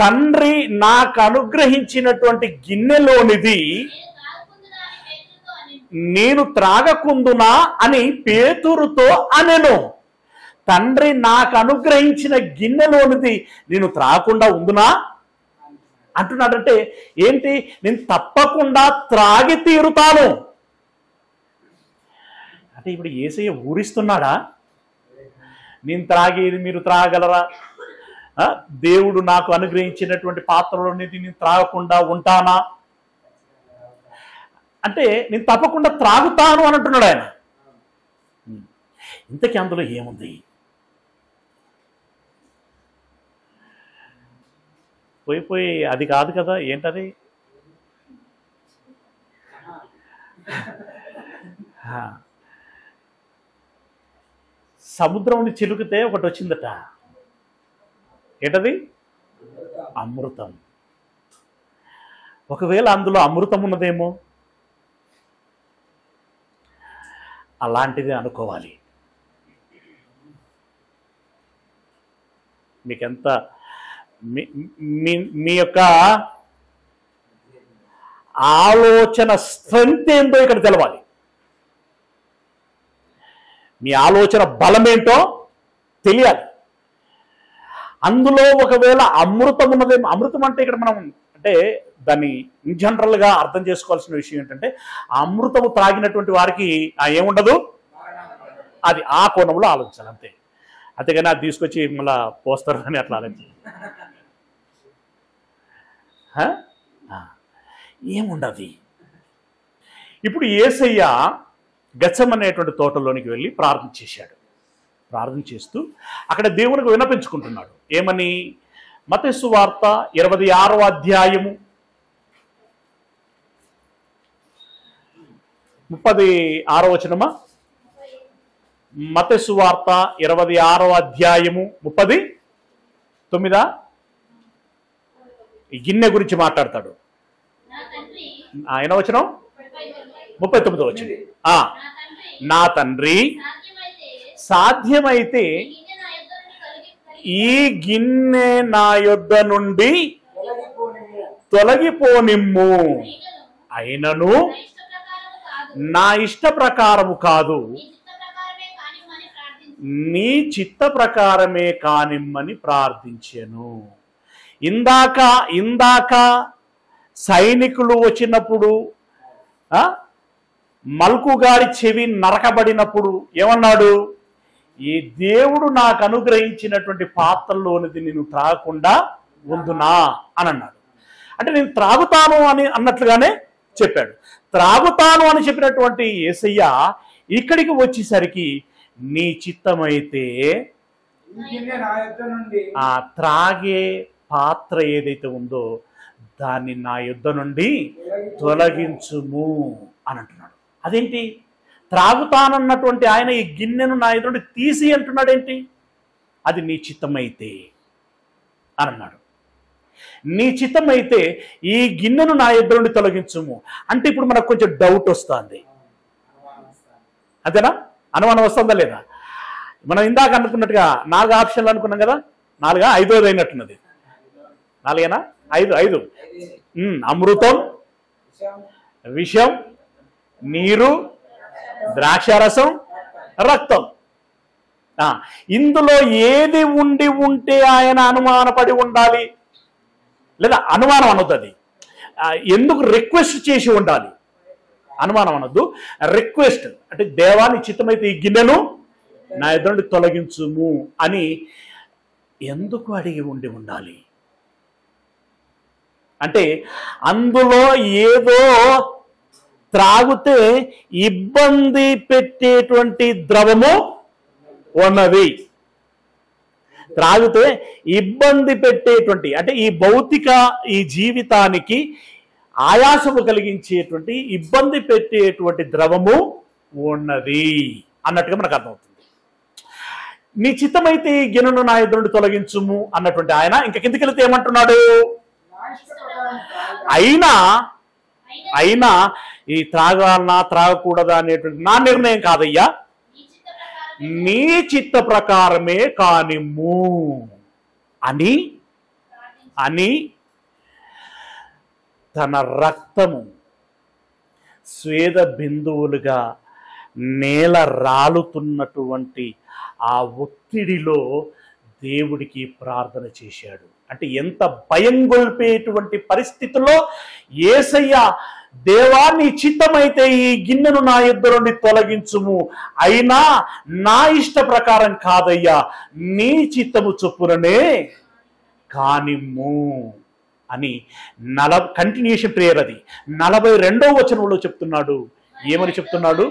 తండ్రి నాకు అనుగ్రహించినటువంటి గిన్నెలోనిది నేను త్రాగకుందునా అని పేతురుతో అనెను. తండ్రి నాకు అనుగ్రహించిన గిన్నెలోనిది నేను త్రాగకుండా ఉందునా అంటున్నాడంటే ఏంటి? నేను తప్పకుండా త్రాగి తీరుతాను అంటే ఇప్పుడు యేసయ్య ఊరిస్తున్నాడా? నేను త్రాగేది మీరు త్రాగలరా? దేవుడు నాకు అనుగ్రహించినటువంటి పాత్రలోని నేను త్రాగకుండా ఉంటానా అంటే నేను తప్పకుండా త్రాగుతాను అని అంటున్నాడు ఆయన. ఇంతకీ అందులో ఏముంది? పోయి అది కాదు కదా, ఏంటది? సముద్రం చిలుకితే ఒకటి వచ్చిందట. ఏంటది? అమృతం. ఒకవేళ అందులో అమృతం ఉన్నదేమో, అలాంటిది అనుకోవాలి. మీకెంత మీ యొక్క ఆలోచన స్ట్రెంత్ ఏందో ఇక్కడ తెలవాలి. మీ ఆలోచన బలమేంటో తెలియాలి. అందులో ఒకవేళ అమృతం ఉన్నదేమో. అమృతం అంటే ఇక్కడ మనం అంటే దాన్ని ఇన్ జనరల్గా అర్థం చేసుకోవాల్సిన విషయం ఏంటంటే, అమృతము త్రాగినటువంటి వారికి ఏముండదు, అది ఆ కోణంలో ఆలోచించాలి అంతే. అంతేగాని అది తీసుకొచ్చి మళ్ళా పోస్తారు అని అట్లా ఆలోచించాలి. ఏముండదు. ఇప్పుడు యేసయ్య గెత్సెమనేటువంటి తోటలోనికి వెళ్ళి ప్రార్థన చేశాడు. ప్రార్థన చేస్తూ అక్కడ దేవునికి విన్నపించుకుంటున్నాడు. ఏమని? మత్తయి సువార్త 26వ అధ్యాయము 36వ వచనమా? మత్తయి సువార్త 26వ అధ్యాయము 39. ఈ గిన్నె గురించి మాట్లాడతాడు. ఆయన వచనం 39వ వచనం. నా తండ్రి సాధ్యమైతే ఈ గిన్నె నా యొద్ద నుండి తొలగిపోనిమ్ము, అయినను నా ఇష్ట ప్రకారము కాదు, నీ చిత్త ప్రకారమే కానిమ్మని ప్రార్థించెను. ఇందాక సైనికులు వచ్చినప్పుడు మల్కు గారి చెవి నరకబడినప్పుడు ఏమన్నాడు? ఈ దేవుడు నాకు అనుగ్రహించినటువంటి పాత్రలోనిది నేను త్రాగకుండా ఉందునా అని అన్నాడు. అంటే నేను త్రాగుతాను అని అన్నట్లుగానే చెప్పాడు. త్రాగుతాను అని చెప్పినటువంటి యేసయ్య ఇక్కడికి వచ్చేసరికి నీ చిత్తమైతే ఆ త్రాగే పాత్ర ఏదైతే ఉందో దాన్ని నా యుద్ధ నుండి తొలగించుము అని అంటున్నాడు. అదేంటి? త్రాగుతానన్నటువంటి ఆయన ఈ గిన్నెను నా యుద్ధ నుండి తీసి అంటున్నాడేంటి? అది నీ చిత్తమైతే అని అన్నాడు. నీ చిత్తమైతే ఈ గిన్నెను నా యుద్ధ నుండి తొలగించుము అంటే ఇప్పుడు మనకు కొంచెం డౌట్ వస్తుంది. అంతేనా? అనుమానం వస్తుందా లేదా? మనం ఇందాక అనుకున్నట్టుగా 4 ఆప్షన్లు అనుకున్నాం కదా, 4 5ది అయినట్టున్నది. 4ఏనా? 5 అమృతం, విషం, నీరు, ద్రాక్షారసం, రక్తం. ఇందులో ఏది ఉంటే ఆయన అనుమానపడి ఉండాలి? లేదా అనుమానం అనొద్దు, అది ఎందుకు రిక్వెస్ట్ చేసి ఉండాలి? అనుమానం అనొద్దు, రిక్వెస్ట్ అంటే దేవాన్ని చిత్తమైతే ఈ గిన్నెను నా ఎదురు తొలగించుము అని ఎందుకు అడిగి ఉండాలి? అంటే అందులో ఏదో త్రాగితే ఇబ్బంది పెట్టేటువంటి ద్రవము ఉన్నది. త్రాగితే ఇబ్బంది పెట్టేటువంటి అంటే ఈ భౌతిక ఈ జీవితానికి ఆయాసము కలిగించేటువంటి ఇబ్బంది పెట్టేటువంటి ద్రవము ఉన్నది అన్నట్టుగా మనకు అర్థమవుతుంది. నీ చిత్తమైతే ఈ గిన్నెను నా ఎదురు తొలగించుము అన్నటువంటి ఆయన ఇంకా కిందకి వెళితే ఏమంటున్నాడు? అయినా ఈ త్రాగాలనా త్రాగకూడదా అనేటువంటి నా నిర్ణయం కాదయ్యా, నీ చిత్త ప్రకారమే కానిమ్ము అని తన రక్తము స్వేద బిందువులుగా నేల రాలుతున్నటువంటి ఆ ఒత్తిడిలో దేవుడికి ప్రార్థన చేశాడు. అంటే ఎంత భయం గొల్పేటువంటి పరిస్థితుల్లో యేసయ్య, దేవా నీ చిత్తమైతే ఈ గిన్నెను నా యుద్ధ నుండి తొలగించుము, అయినా నా ఇష్ట ప్రకారం కాదయ్యా, నీ చిత్తము చొప్పుననే కానిమ్ము అని కంటిన్యూషన్ ప్రేయర్ అది 42వ వచనంలో చెప్తున్నాడు. ఏమని చెప్తున్నాడు?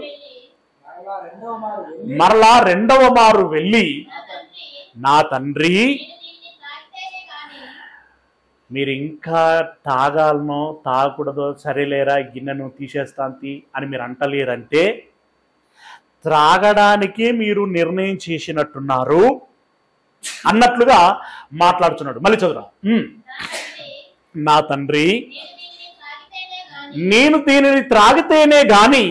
మరలా 2వ మారు వెళ్ళి, నా తండ్రి మీరు ఇంకా తాగాలనో తాగకూడదో సరేలేరా గిన్నెను తీసేస్తాంతి అని మీరు అంటలేరంటే త్రాగడానికి మీరు నిర్ణయం చేసినట్టున్నారు అన్నట్లుగా మాట్లాడుతున్నాడు. మళ్ళీ చదువురా. నా తండ్రి నేను దీనిని త్రాగితేనే గాని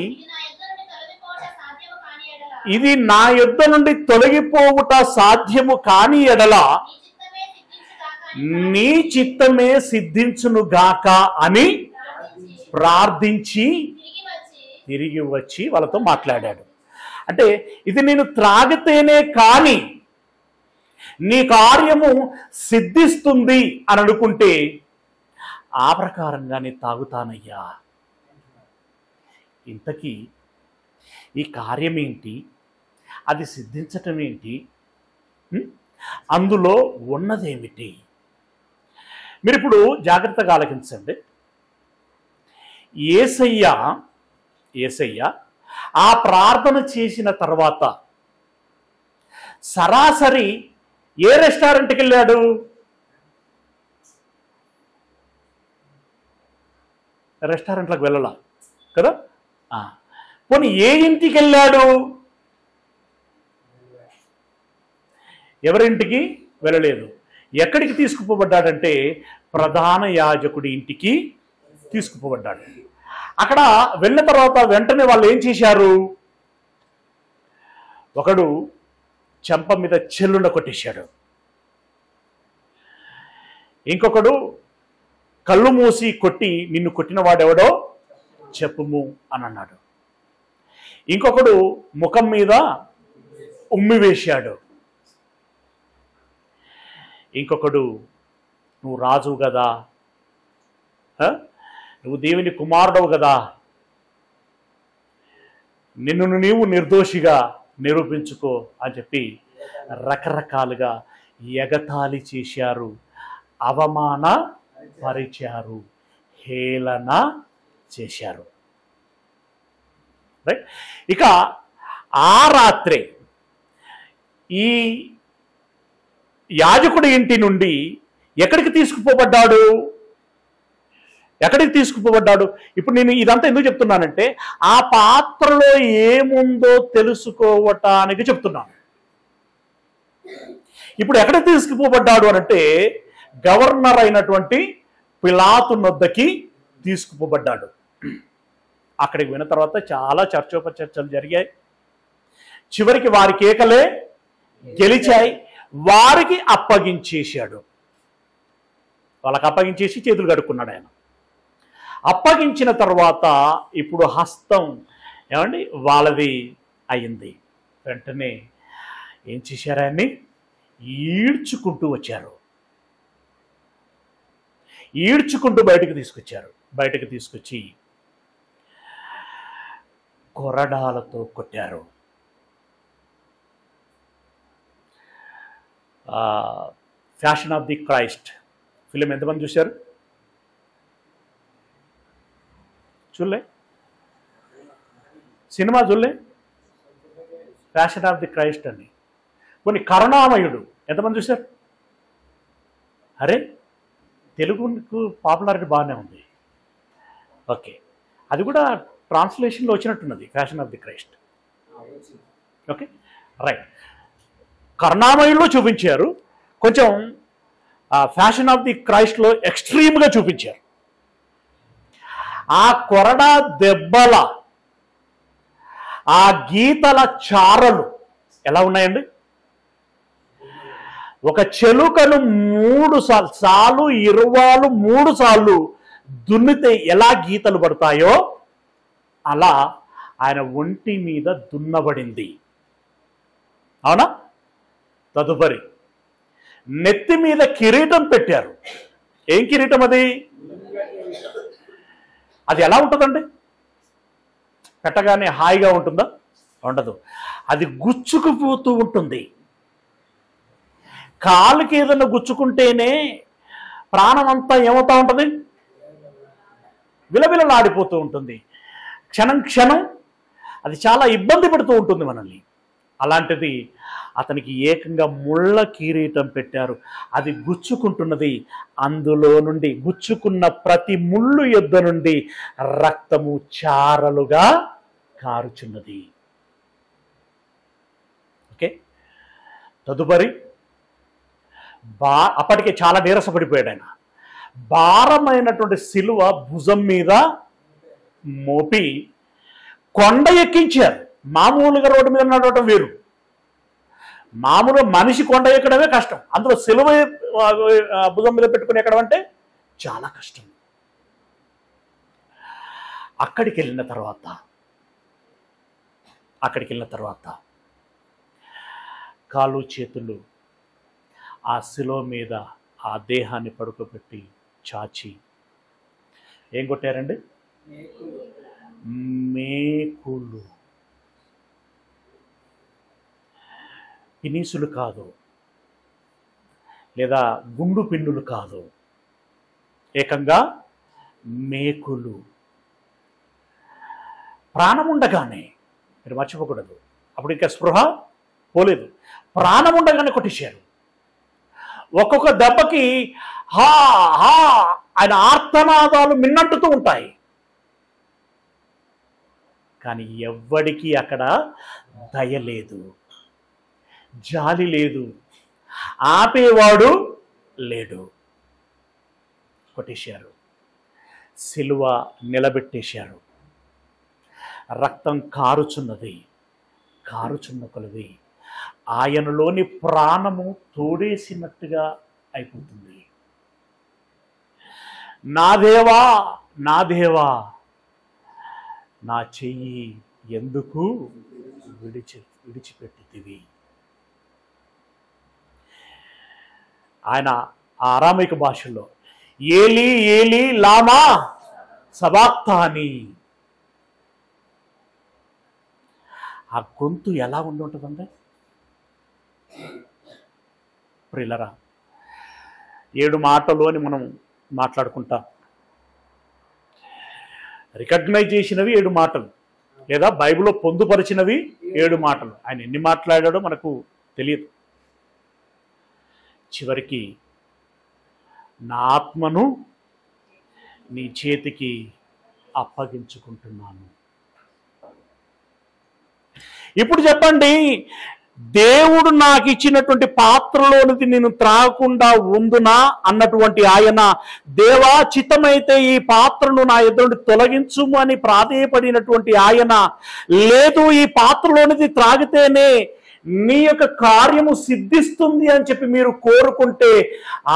ఇది నా యుద్ధ నుండి తొలగిపోవుట సాధ్యము కాని ఎడల నీ చిత్తమే సిద్ధించునుగాక అని ప్రార్థించి తిరిగి వచ్చి వాళ్ళతో మాట్లాడాడు. అంటే ఇది నేను త్రాగితేనే కానీ నీ కార్యము సిద్ధిస్తుంది అని అనుకుంటే ఆ ప్రకారంగానే తాగుతానయ్యా. ఇంతకీ ఈ కార్యం ఏంటి? అది సిద్ధించటం ఏంటి? అందులో ఉన్నదేమిటి? మీరు ఇప్పుడు జాగ్రత్తగా ఆలకించండి. యేసయ్య ఆ ప్రార్థన చేసిన తర్వాత సరాసరి ఏ రెస్టారెంట్కి వెళ్ళాడు? రెస్టారెంట్లకు వెళ్ళాల కదా. పోనీ ఏ ఇంటికి వెళ్ళాడు? ఎవరింటికి వెళ్ళలేదు. ఎక్కడికి తీసుకుపోబడ్డాడంటే ప్రధాన యాజకుడి ఇంటికి తీసుకుపోబడ్డాడు. అక్కడ వెళ్ళిన తర్వాత వెంటనే వాళ్ళు ఏం చేశారు? ఒకడు చెంప మీద చెల్లుండ కొట్టేశాడు, ఇంకొకడు కళ్ళు మూసి కొట్టి నిన్ను కొట్టిన వాడెవడో చెప్పుము అని అన్నాడు. ఇంకొకడు ముఖం మీద ఉమ్మి వేశాడు. ఇంకొకడు నువ్వు రాజు కదా, నువ్వు దేవుని కుమారుడవు కదా, నిన్ను నీవు నిర్దోషిగా నిరూపించుకో అని చెప్పి రకరకాలుగా ఎగతాళి చేశారు, అవమానపరిచారు, హేళన చేశారు. రైట్. ఇక ఆ రాత్రే ఈ యాజకుడి ఇంటి నుండి ఎక్కడికి తీసుకుపోబడ్డాడు? ఎక్కడికి తీసుకుపోబడ్డాడు? ఇప్పుడు నేను ఇదంతా ఎందుకు చెప్తున్నానంటే ఆ పాత్రలో ఏముందో తెలుసుకోవటానికి చెప్తున్నాను. ఇప్పుడు ఎక్కడికి తీసుకుపోబడ్డాడు అనంటే గవర్నర్ అయినటువంటి పిలాతు నొద్దకి తీసుకుపోబడ్డాడు. అక్కడికి పోయిన తర్వాత చాలా చర్చోపచర్చలు జరిగాయి. చివరికి వారి కేకలే గెలిచాయి. వారికి అప్పగించేశాడు. వాళ్ళకి అప్పగించేసి చేతులు కడుక్కున్నాడు ఆయన. అప్పగించిన తర్వాత ఇప్పుడు హస్తం ఏమండి వాళ్ళది అయింది. వెంటనే ఏం చేశారు? ఆయన్ని ఈడ్చుకుంటూ వచ్చారు. ఈడ్చుకుంటూ బయటకు తీసుకొచ్చారు. బయటకు తీసుకొచ్చి కొరడాలతో కొట్టారు. Fashion of the Christ film ఎంతమంది చూశారు? చూడలే? సినిమా చూడలే? ఫ్యాషన్ ఆఫ్ ది క్రైస్ట్ అని. కొన్ని కరుణామయుడు ఎంతమంది చూశారు? అరే, తెలుగుకు పాపులారిటీ బాగానే ఉంది. ఓకే, అది కూడా ట్రాన్స్లేషన్లో వచ్చినట్టున్నది, passion of the Christ. Okay, right. కరుణామయుల్లో చూపించారు, కొంచెం ఫ్యాషన్ ఆఫ్ ది క్రైస్ట్లో ఎక్స్ట్రీమ్గా చూపించారు. ఆ కొరడా దెబ్బల ఆ గీతల చారలు ఎలా ఉన్నాయండి? ఒక చెలుకను 3 సార్లు ఇరువాలు 3 సార్లు దున్నితే ఎలా గీతలు పడతాయో అలా ఆయన ఒంటి మీద దున్నబడింది. అవునా? తదుపరి నెత్తి మీద కిరీటం పెట్టారు. ఏం కిరీటం అది? అది ఎలా ఉంటుందండి? పెట్టగానే హాయిగా ఉంటుందా? ఉండదు. అది గుచ్చుకుపోతూ ఉంటుంది. కాలుకి ఏదైనా గుచ్చుకుంటేనే ప్రాణం అంతా ఏమవుతూ ఉంటుంది? విలవిలలాడిపోతూ ఉంటుంది. క్షణం క్షణం అది చాలా ఇబ్బంది పెడుతూ ఉంటుంది మనల్ని. అలాంటిది అతనికి ఏకంగా ముళ్ళ కిరీటం పెట్టారు. అది గుచ్చుకుంటున్నది. అందులో నుండి గుచ్చుకున్న ప్రతి ముళ్ళు యొద్ద నుండి రక్తము చారలుగా కారుచున్నది. ఓకే, తదుపరి అప్పటికే చాలా నీరసపడిపోయాడు ఆయన. భారమైనటువంటి సిలువ భుజం మీద మోపి కొండ ఎక్కించారు. మామూలుగా రోడ్డు మీద నడవటం వేరు, మామూలుగా మనిషి కొండ ఎక్కడమే కష్టం, అందులో సిలువ భుజం మీద పెట్టుకుని ఎక్కడం అంటే చాలా కష్టం. అక్కడికి వెళ్ళిన తర్వాత కాళ్ళు చేతులు ఆ శిలువ మీద ఆ దేహాన్ని పడుకోబెట్టి చాచి ఏం కొట్టారండి? మేకులు. పినీసులు కాదు, లేదా గుండు పిన్నులు కాదు, ఏకంగా మేకులు. ప్రాణం ఉండగానే, మీరు మర్చిపోకూడదు, అప్పుడు ఇంకా స్పృహ పోలేదు, ప్రాణం ఉండగానే కొట్టేశారు. ఒక్కొక్క దెబ్బకి హా హా ఆయన ఆర్తనాదాలు మిన్నంటుతూ ఉంటాయి. కానీ ఎవ్వడికి అక్కడ దయ లేదు, జాలి లేదు, ఆపేవాడు లేడు. కొట్టేశారు, సిలువ నిలబెట్టేశారు. రక్తం కారుచున్నది. కారుచున్న కొలది ఆయనలోని ప్రాణము తోడేసినట్టుగా అయిపోతుంది. నా దేవా, నా దేవా, నా చెయ్యి ఎందుకు విడిచిపెట్టితివి? ఆయన ఆ అరామిక భాషలో ఏలి ఏలి లామా సబాక్తాని, ఆ గొంతు ఎలా ఉండి ఉంటుందండి ప్రియులరా? 7 మాటలు అని మనం మాట్లాడుకుంటాం. రికగ్నైజ్ చేసినవి 7 మాటలు, లేదా బైబిల్లో పొందుపరిచినవి 7 మాటలు. ఆయన ఎన్ని మాట్లాడాడో మనకు తెలియదు. చివరికి నా ఆత్మను నీ చేతికి అప్పగించుకుంటున్నాను. ఇప్పుడు చెప్పండి, దేవుడు నాకు ఇచ్చినటువంటి పాత్రలోనిది నేను త్రాగకుండా ఉందునా అన్నటువంటి ఆయన, దేవా చిత్తమైతే ఈ పాత్రను నా ఎదురు తొలగించుము అని ప్రాధేయపడినటువంటి ఆయన, లేదు ఈ పాత్రలోనిది త్రాగితేనే నీ యొక్క కార్యము సిద్ధిస్తుంది అని చెప్పి మీరు కోరుకుంటే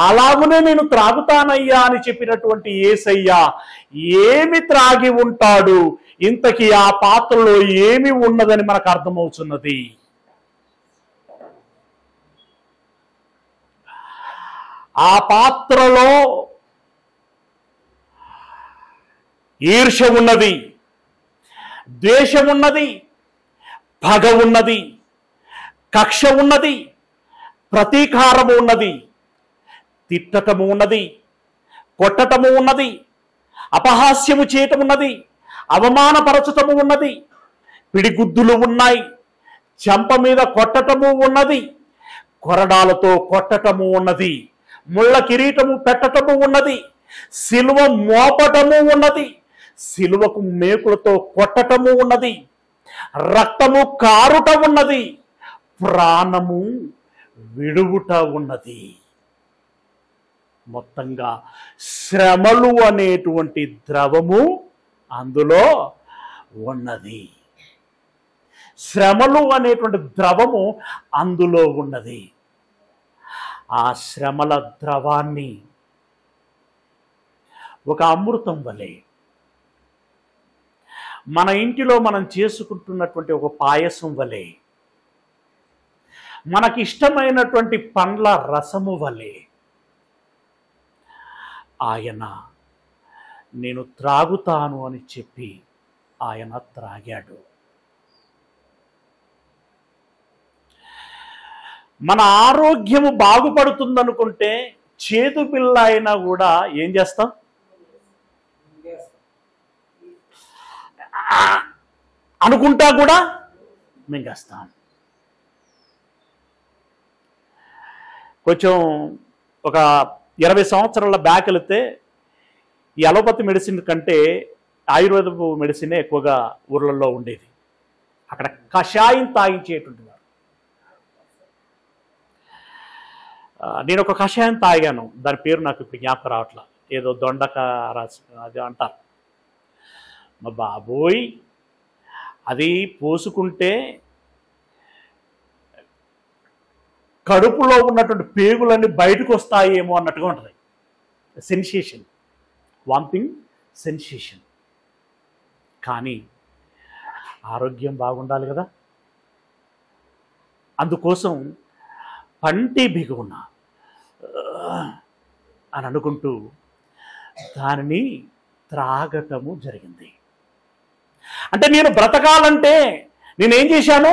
అలాగనే నేను త్రాగుతానయ్యా అని చెప్పినటువంటి యేసయ్య ఏమి త్రాగి ఉంటాడు? ఇంతకీ ఆ పాత్రలో ఏమి ఉన్నదని మనకు అర్థమవుతున్నది. ఆ పాత్రలో ఈర్ష్య ఉన్నది, ద్వేషం ఉన్నది, పగ ఉన్నది, కక్ష ఉన్నది, ప్రతీకారము ఉన్నది, తిట్టటము ఉన్నది, కొట్టటము ఉన్నది, అపహాస్యము చేయటం ఉన్నది, అవమానపరచటము ఉన్నది, పిడిగుద్దులు ఉన్నాయి, చెంప మీద కొట్టటము ఉన్నది, కొరడాలతో కొట్టటము ఉన్నది, ముళ్ళ కిరీటము పెట్టటము ఉన్నది, సిలువ మోపటము ఉన్నది, సిలువకు మేకులతో కొట్టటము ఉన్నది, రక్తము కారుట ఉన్నది, ప్రాణము విడువుట ఉన్నది. మొత్తంగా శ్రమలు అనేటువంటి ద్రవము అందులో ఉన్నది. శ్రమలు అనేటువంటి ద్రవము అందులో ఉన్నది. ఆ శ్రమల ద్రవాన్ని ఒక అమృతం వలె మన ఇంటిలో మనం చేసుకుంటున్నటువంటి ఒక పాయసం వలె, మనకిష్టమైనటువంటి పండ్ల రసము వలె ఆయన నేను త్రాగుతాను అని చెప్పి ఆయన త్రాగాడు. మన ఆరోగ్యము బాగుపడుతుందనుకుంటే చేదు పిల్ల అయినా కూడా ఏం చేస్తాం? అనుకుంటా కూడా మింగేస్తాం. కొంచెం ఒక 20 సంవత్సరాల బ్యాక్ వెళితే ఈ అలోపతి మెడిసిన్ కంటే ఆయుర్వేద మెడిసినే ఎక్కువగా ఊర్లలో ఉండేది. అక్కడ కషాయం తాగించేటువంటి వారు. నేను ఒక కషాయం తాగాను, దాని పేరు నాకు ఇప్పుడు జ్ఞాపకం రావట్లా, ఏదో దొండక రాసి అది అంటారు. మా బాబోయ్, అది పోసుకుంటే కడుపులో ఉన్నటువంటి పేగులన్నీ బయటకు వస్తాయేమో అన్నట్టుగా ఉంటుంది. Sensation, vomiting sensation. కానీ ఆరోగ్యం బాగుండాలి కదా, అందుకోసం పంటి బిగున అని అనుకుంటూ దానిని త్రాగటము జరిగింది. అంటే నేను బ్రతకాలంటే నేనేం చేశాను?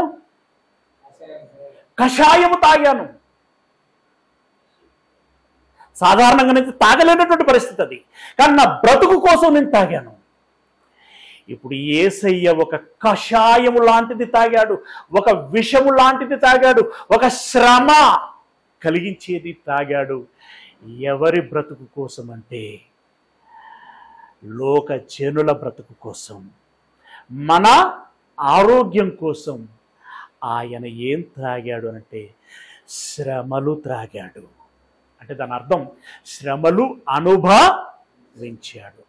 కషాయము తాగాను. సాధారణంగా నేను తాగలేనటువంటి పరిస్థితి అది, కానీ నా బ్రతుకు కోసం నేను తాగాను. ఇప్పుడు యేసయ్య ఒక కషాయము లాంటిది తాగాడు, ఒక విషము లాంటిది తాగాడు, ఒక శ్రమ కలిగించేది తాగాడు. ఎవరి బ్రతుకు కోసం అంటే లోక జనుల బ్రతుకు కోసం, మన ఆరోగ్యం కోసం ఆయన ఏం త్రాగాడు అంటే శ్రమలు త్రాగాడు. అంటే దాని అర్థం శ్రమలు అనుభవించాడు.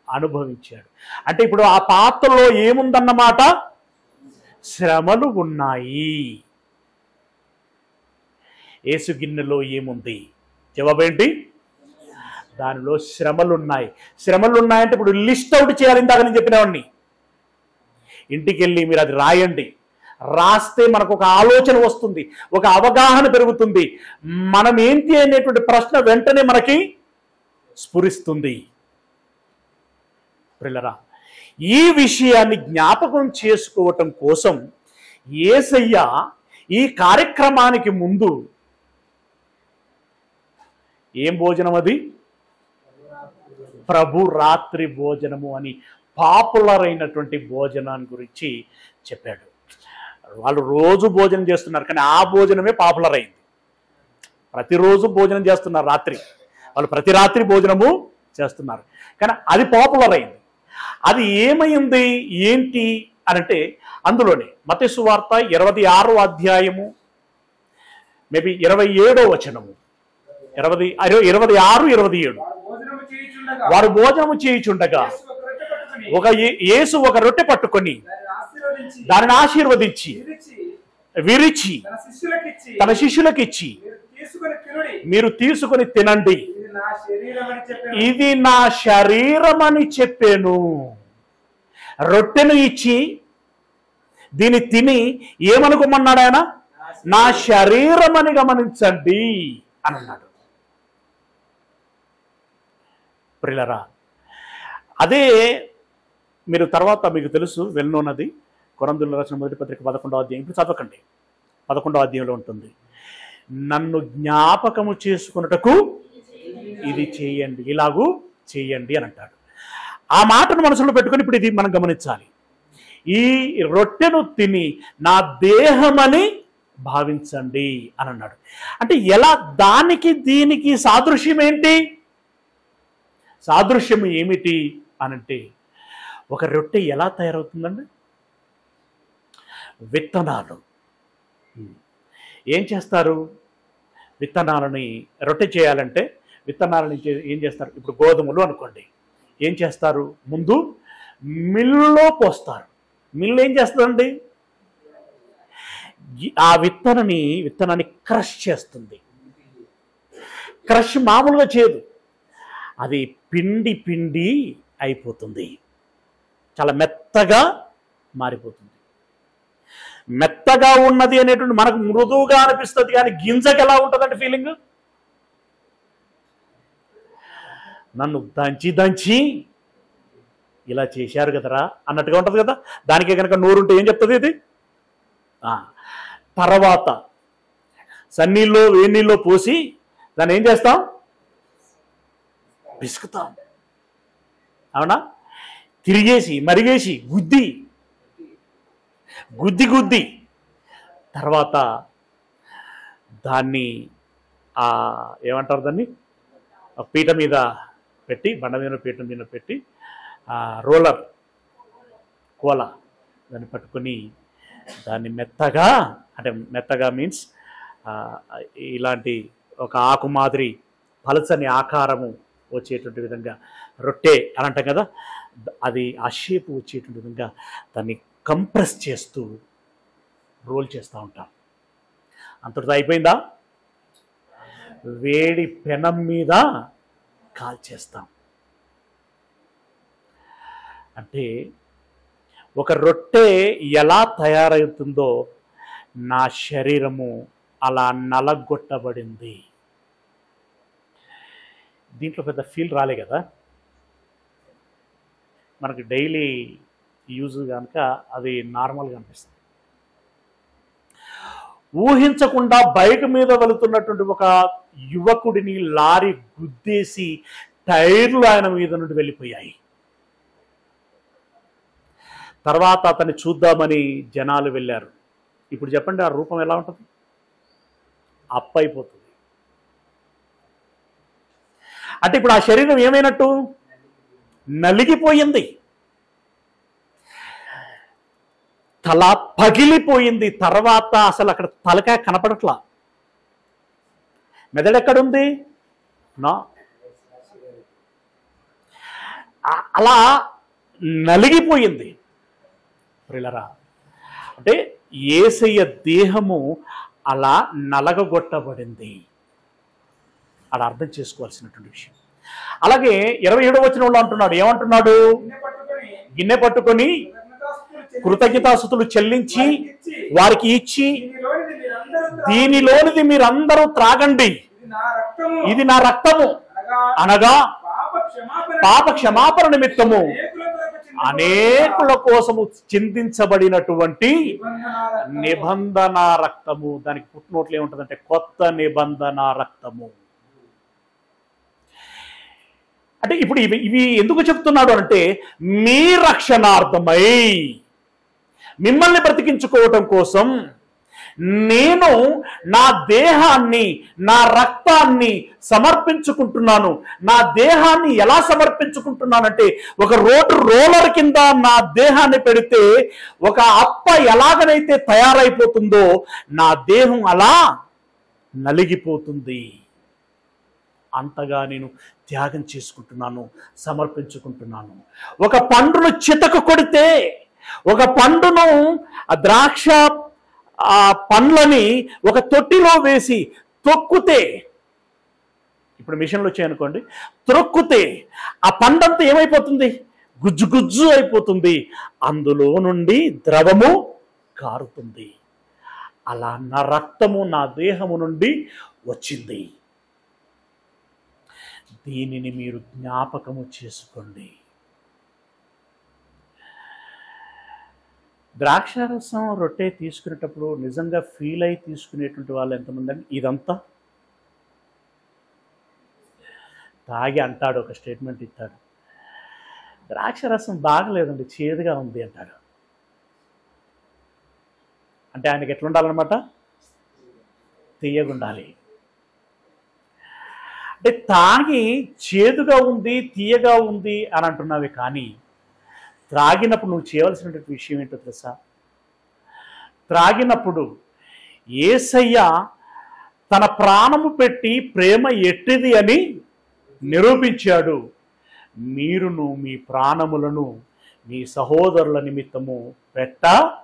అంటే ఇప్పుడు ఆ పాత్రలో ఏముందన్నమాట? శ్రమలు ఉన్నాయి. యేసు గిన్నెలో ఏముంది? జవాబేంటి? దానిలో శ్రమలు ఉన్నాయి. శ్రమలు ఉన్నాయంటే ఇప్పుడు లిస్ట్ అవుట్ చేయాలి. ఇందాక నేను చెప్పినవాడిని ఇంటికి వెళ్ళి మీరు అది రాయండి. రాస్తే మనకు ఒక ఆలోచన వస్తుంది, ఒక అవగాహన పెరుగుతుంది. మనం ఏంటి అనేటువంటి ప్రశ్న వెంటనే మనకి స్ఫురిస్తుంది. ప్రియులారా, ఈ విషయాన్ని జ్ఞాపకం చేసుకోవటం కోసం యేసయ్య ఈ కార్యక్రమానికి ముందు ఏం భోజనం అది? ప్రభు రాత్రి భోజనము అని పాపులర్ అయినటువంటి భోజనాన్ని గురించి చెప్పాడు. వాళ్ళు రోజు భోజనం చేస్తున్నారు, కానీ ఆ భోజనమే పాపులర్ అయింది. ప్రతిరోజు భోజనం చేస్తున్నారు రాత్రి, వాళ్ళు ప్రతి రాత్రి భోజనము చేస్తున్నారు, కానీ అది పాపులర్ అయింది. అది ఏమైంది ఏంటి అనంటే అందులోనే మత్తయి సువార్త 26వ అధ్యాయము మేబీ 27వ వచనము, 26, 27. వారు భోజనము చేయుచుండగా యేసు ఒక రొట్టె పట్టుకొని దానిని ఆశీర్వదించి విరిచి తన శిష్యులకిచ్చి, మీరు తీసుకొని తినండి, ఇది నా శరీరం అని చెప్పాను. రొట్టెను ఇచ్చి దీన్ని తిని ఏమనుకోమన్నాడు ఆయన? నా శరీరం అని గమనించండి అని అన్నాడు. ప్రియులారా, అదే మీరు తర్వాత మీకు తెలుసు వెళ్ళున్నది కొరంథీయులకు రాసిన మొదటి పత్రిక 11వ అధ్యాయం. ఇప్పుడు చదవకండి, 11వ అధ్యాయంలో ఉంటుంది. నన్ను జ్ఞాపకము చేసుకున్నటకు ఇది చేయండి, ఇలాగూ చేయండి అని అంటాడు. ఆ మాటను మనసులో పెట్టుకొని ఇప్పుడు ఇది మనం గమనించాలి. ఈ రొట్టెను తిని నా దేహమని భావించండి అని అన్నాడు. అంటే ఎలా? దానికి దీనికి సాదృశ్యం ఏంటి? సాదృశ్యం ఏమిటి అనంటే, ఒక రొట్టె ఎలా తయారవుతుందండి? విత్తనాలు. ఏం చేస్తారు? విత్తనాలని రొట్టె చేయాలంటే విత్తనాలని ఏం చేస్తారు? ఇప్పుడు గోధుమలు అనుకోండి, ఏం చేస్తారు? ముందు మిల్లులో పోస్తారు. మిల్లు ఏం చేస్తుందండి? ఆ విత్తనాన్ని క్రష్ చేస్తుంది. క్రష్ మామూలుగా చేయదు, అది పిండి పిండి అయిపోతుంది, చాలా మెత్తగా మారిపోతుంది. మెత్తగా ఉన్నది అనేటువంటి మనకు మృదువుగా అనిపిస్తుంది, కానీ గింజకి ఎలా ఉంటుందంటే ఫీలింగ్, నన్ను దంచి దంచి ఇలా చేశారు కదరా అన్నట్టుగా ఉంటుంది కదా. దానికే కనుక నోరుంటే ఏం చెప్తుంది ఇది? తర్వాత సన్నీళ్ళలో వేడినీళ్ళలో పోసి దాన్ని ఏం చేస్తాం? పిసుకుతాం, అవునా? తిరిగేసి మరిగేసి గుద్ది తర్వాత దాన్ని ఏమంటారు, దాన్ని పీట మీద పెట్టి, బండ మీద పీట మీద పెట్టి రోలర్ కోల దాన్ని పట్టుకొని దాన్ని మెత్తగా, అంటే మెత్తగా మీన్స్ ఇలాంటి ఒక ఆకు మాదిరి పలచని ఆకారము వచ్చేటువంటి విధంగా రొట్టె అని అంటాం కదా, అది ఆ షేపు వచ్చేటువంటి విధంగా దాన్ని కంప్రెస్ చేస్తూ రోల్ చేస్తూ ఉంటాం. అంతటితో అయిపోయిందా? వేడి పెనం మీద కాల్చేస్తాం. అంటే ఒక రొట్టె ఎలా తయారవుతుందో నా శరీరము అలా నలగొట్టబడింది. దీంట్లో పెద్ద ఫీల్ రాలే కదా మనకి, డైలీ యూజ్ కనుక అది నార్మల్గా అనిపిస్తుంది. ఊహించకుండా బైక్ మీద వెళుతున్నటువంటి ఒక యువకుడిని లారీ గుద్దేసి టైర్లు ఆయన మీద నుండి వెళ్ళిపోయాయి. తర్వాత అతన్ని చూద్దామని జనాలు వెళ్ళారు. ఇప్పుడు చెప్పండి, ఆ రూపం ఎలా ఉంటుంది? అప్పైపోతుంది. అంటే ఇప్పుడు ఆ శరీరం ఏమైనట్టు? నలిగిపోయింది, తల పగిలిపోయింది. తర్వాత అసలు అక్కడ తలకాయ కనపడట్లా. మెదడెక్కడుంది? అలా నలిగిపోయింది. ప్రియులారా, అంటే యేసయ్య దేహము అలా నలగగొట్టబడింది. అలా అర్థం చేసుకోవాల్సినటువంటి విషయం. అలాగే 27వ వచనంలో అంటున్నాడు, ఏమంటున్నాడు? గిన్నె పట్టుకొని కృతజ్ఞతాస్తుతులు చెల్లించి వారికి ఇచ్చి, దీనిలోనిది మీరందరూ త్రాగండి, ఇది నా రక్తము అనగా పాప క్షమాపణ నిమిత్తము అనేకుల కోసము చిందించబడినటువంటి నిబంధన రక్తము. దానికి పుట్టినోట్లు ఏముంటుందంటే కొత్త నిబంధన రక్తము. అంటే ఇప్పుడు ఇవి ఎందుకు చెప్తున్నాడు అంటే, మీ రక్షణార్థమై మిమ్మల్ని బ్రతికించుకోవటం కోసం నేను నా దేహాన్ని, నా రక్తాన్ని సమర్పించుకుంటున్నాను. నా దేహాన్ని ఎలా సమర్పించుకుంటున్నానంటే, ఒక రోలర్ కింద నా దేహాన్ని పెడితే ఒక అప్ప ఎలాగనైతే తయారైపోతుందో నా దేహం అలా నలిగిపోతుంది. అంతగా నేను త్యాగం చేసుకుంటున్నాను, సమర్పించుకుంటున్నాను. ఒక పండును చితక కొడితే, ఒక పండును ద్రాక్ష పండ్లని ఒక తొట్టిలో వేసి తొక్కుతే, ఇప్పుడు మిషన్లు వచ్చాయనుకోండి, త్రొక్కుతే ఆ పండంతా ఏమైపోతుంది? గుజ్జు గుజ్జు అయిపోతుంది, అందులో నుండి ద్రవము కారుతుంది. అలా నా రక్తము నా దేహము నుండి వచ్చింది. దీనిని మీరు జ్ఞాపకము చేసుకోండి. ద్రాక్షారసం రొట్టె తీసుకునేటప్పుడు నిజంగా ఫీల్ అయి తీసుకునేటువంటి వాళ్ళు ఎంతమంది అంటే, ఇదంతా తాగి అంటాడు, ఒక స్టేట్మెంట్ ఇస్తాడు, ద్రాక్షారసం బాగలేదండి, చేదుగా ఉంది అంటాడు. అంటే ఆయనకి ఎట్లుండాలన్నమాట? తీయగుండాలి. అంటే తాగి చేదుగా ఉంది, తీయగా ఉంది అని అంటున్నావే, కానీ త్రాగినప్పుడు నువ్వు చేయవలసినటువంటి విషయం ఏంటో తెలుసా? త్రాగినప్పుడు యేసయ్య తన ప్రాణము పెట్టి ప్రేమ ఎట్టిది అని నిరూపించాడు. మీరును మీ ప్రాణములను మీ సహోదరుల నిమిత్తము పెట్టబద్ధులమై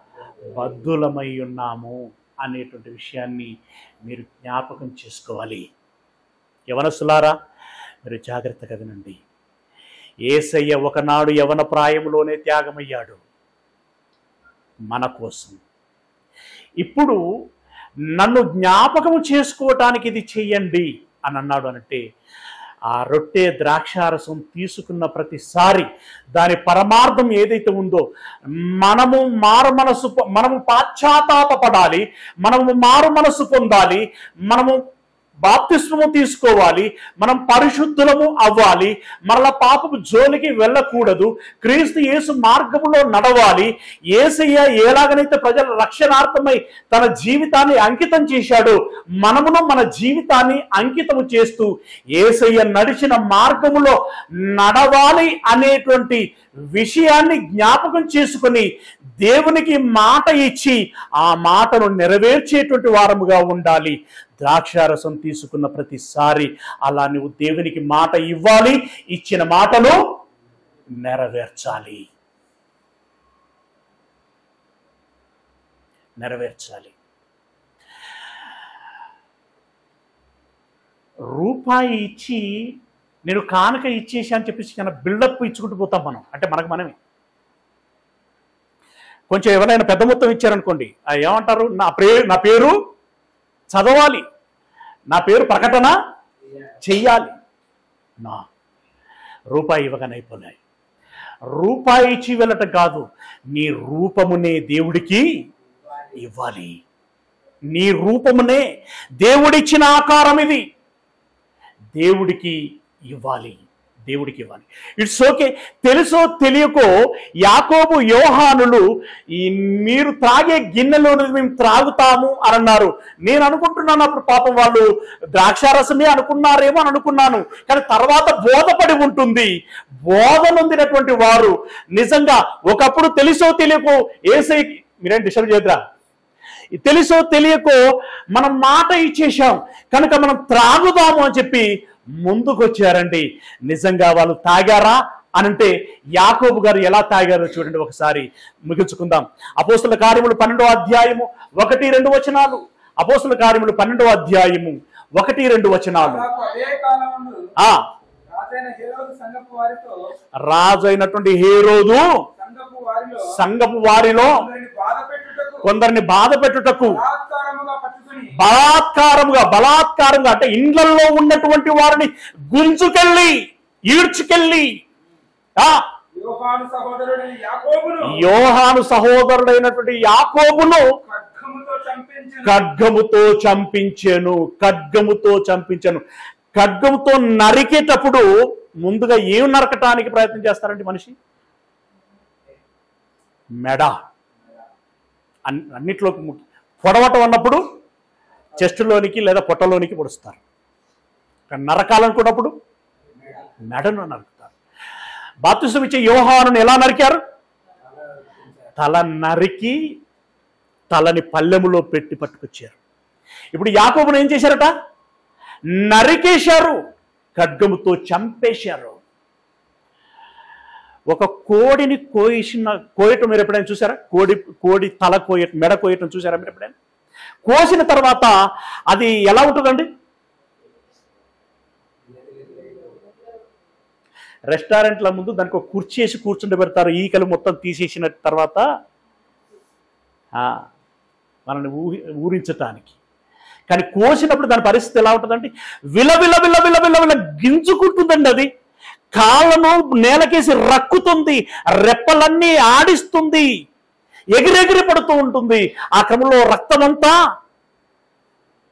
ఉన్నాము అనేటువంటి విషయాన్ని మీరు జ్ఞాపకం చేసుకోవాలి. యవనస్తులారా, మీరు జాగ్రత్తగా వినండి. యేసయ్య ఒకనాడు యవన ప్రాయములోనే త్యాగమయ్యాడు మన కోసం. ఇప్పుడు నన్ను జ్ఞాపకము చేసుకోవటానికి ఇది చెయ్యండి అని అన్నాడు. అంటే ఆ రొట్టె ద్రాక్షారసం తీసుకున్న ప్రతిసారి దాని పరమార్థం ఏదైతే ఉందో, మనము పాశ్చాత్తాపపడాలి, మనము మారు మనసు పొందాలి, మనము బాప్తిస్మము తీసుకోవాలి, మనం పరిశుద్ధులము అవ్వాలి, మరలా పాపపు జోలికి వెళ్ళకూడదు, క్రీస్తు యేసు మార్గములో నడవాలి. యేసయ్య ఎలాగనైతే ప్రజల రక్షణార్థమై తన జీవితాన్ని అంకితం చేశాడో, మనమును మన జీవితాన్ని అంకితము చేస్తూ యేసయ్య నడిచిన మార్గములో నడవాలి అనేటువంటి విషయాన్ని జ్ఞాపకం చేసుకుని దేవునికి మాట ఇచ్చి ఆ మాటను నెరవేర్చేటువంటి వారముగా ఉండాలి. ద్రాక్షారసం తీసుకున్న ప్రతిసారి అలా నువ్వు దేవునికి మాట ఇవ్వాలి, ఇచ్చిన మాటను నెరవేర్చాలి. రూపాయి ఇచ్చి నేను కానుక ఇచ్చేసి అని చెప్పేసి కన్నా బిల్డప్ ఇచ్చుకుంటూ పోతాం మనం. అంటే మనమే కొంచెం ఎవరైనా పెద్ద మొత్తం ఇచ్చారనుకోండి, ఏమంటారు? నా పేరు చదవాలి, నా పేరు ప్రకటన చెయ్యాలి. నా రూపాయి ఇవ్వగానైపోయాయి. రూపాయి ఇచ్చి వెళ్ళటం కాదు, నీ రూపమునే దేవుడికి ఇవ్వాలి. నీ రూపమునే, దేవుడిచ్చిన ఆకారం ఇది, దేవుడికి ఇవ్వాలి. It's okay. తెలుసో తెలియకో యాకోబు యోహానులు మీరు త్రాగే గిన్నెలోని మేము త్రాగుతాము అని అన్నారు. నేను అనుకుంటున్నాను అప్పుడు పాపం వాళ్ళు ద్రాక్షారసమే అనుకున్నారేమో అని అనుకున్నాను. కానీ తర్వాత బోధపడి ఉంటుంది. బోధ నొందినటువంటి వారు నిజంగా ఒకప్పుడు తెలుసో తెలియకో యేసయ్యకి, మీరేం డిస్టర్బ్ చేయద్రా, తెలుసో తెలియకో మనం మాట ఇచ్చేసాం కనుక మనం త్రాగుదాము అని చెప్పి ముందుకు వచ్చారండి. నిజంగా వాళ్ళు తాగారా అనంటే యాకోబు గారు ఎలా తాగారో చూడండి. ఒకసారి ముగించుకుందాం. అపోస్తుల కార్యములు 12వ అధ్యాయము 1-2 వచనాలు. అపోస్తుల కార్యములు 12వ అధ్యాయము 1-2 వచనాలు. రాజు అయినటువంటి హేరోదు సంఘపు వారిలో కొందరిని బాధ పెట్టుటకు బలాత్కారంగా అంటే ఇండ్లలో ఉన్నటువంటి వారిని గుంజుకెళ్ళి ఈడ్చుకెళ్ళి యోహాను సహోదరుడైనటువంటి యాకోబును ఖడ్గముతో చంపించెను. ఖడ్గముతో నరికేటప్పుడు ముందుగా ఏం నరకటానికి ప్రయత్నం చేస్తారంటే మనిషి మెడ అన్నిట్లోకి పొడవటం అన్నప్పుడు చెస్టులోనికి లేదా పొట్టలోనికి పొడుస్తారు. నరకాలనుకున్నప్పుడు మెడను నరుకుతారు. బాప్తిసం ఇచ్చే యోహానును ఎలా నరికారు? తల నరికి తలని పల్లెములో పెట్టి పట్టుకొచ్చారు. ఇప్పుడు యాకోబును ఏం చేశారట? నరికేశారు, ఖడ్గముతో చంపేశారు. ఒక కోడిని కోయటం మీరు ఎప్పుడైనా చూసారా? కోడి తల మెడ కోయటం చూసారా మీరు ఎప్పుడైనా? కోసిన తర్వాత అది ఎలా ఉంటుందండి? రెస్టారెంట్ల ముందు దానికి ఒక కుర్చీ వేసి కూర్చుండి పెడతారు, ఈకలు మొత్తం తీసేసిన తర్వాత మనల్ని ఊరించటానికి. కానీ కోసినప్పుడు దాని పరిస్థితి ఎలా ఉంటుందండి? విల గింజుకుంటుందండి. అది కాళ్ళను నేలకేసి రక్కుతుంది, రెప్పలన్నీ ఆడిస్తుంది, ఎగిరెగిరి పడుతూ ఉంటుంది. ఆ క్రమంలో రక్తమంతా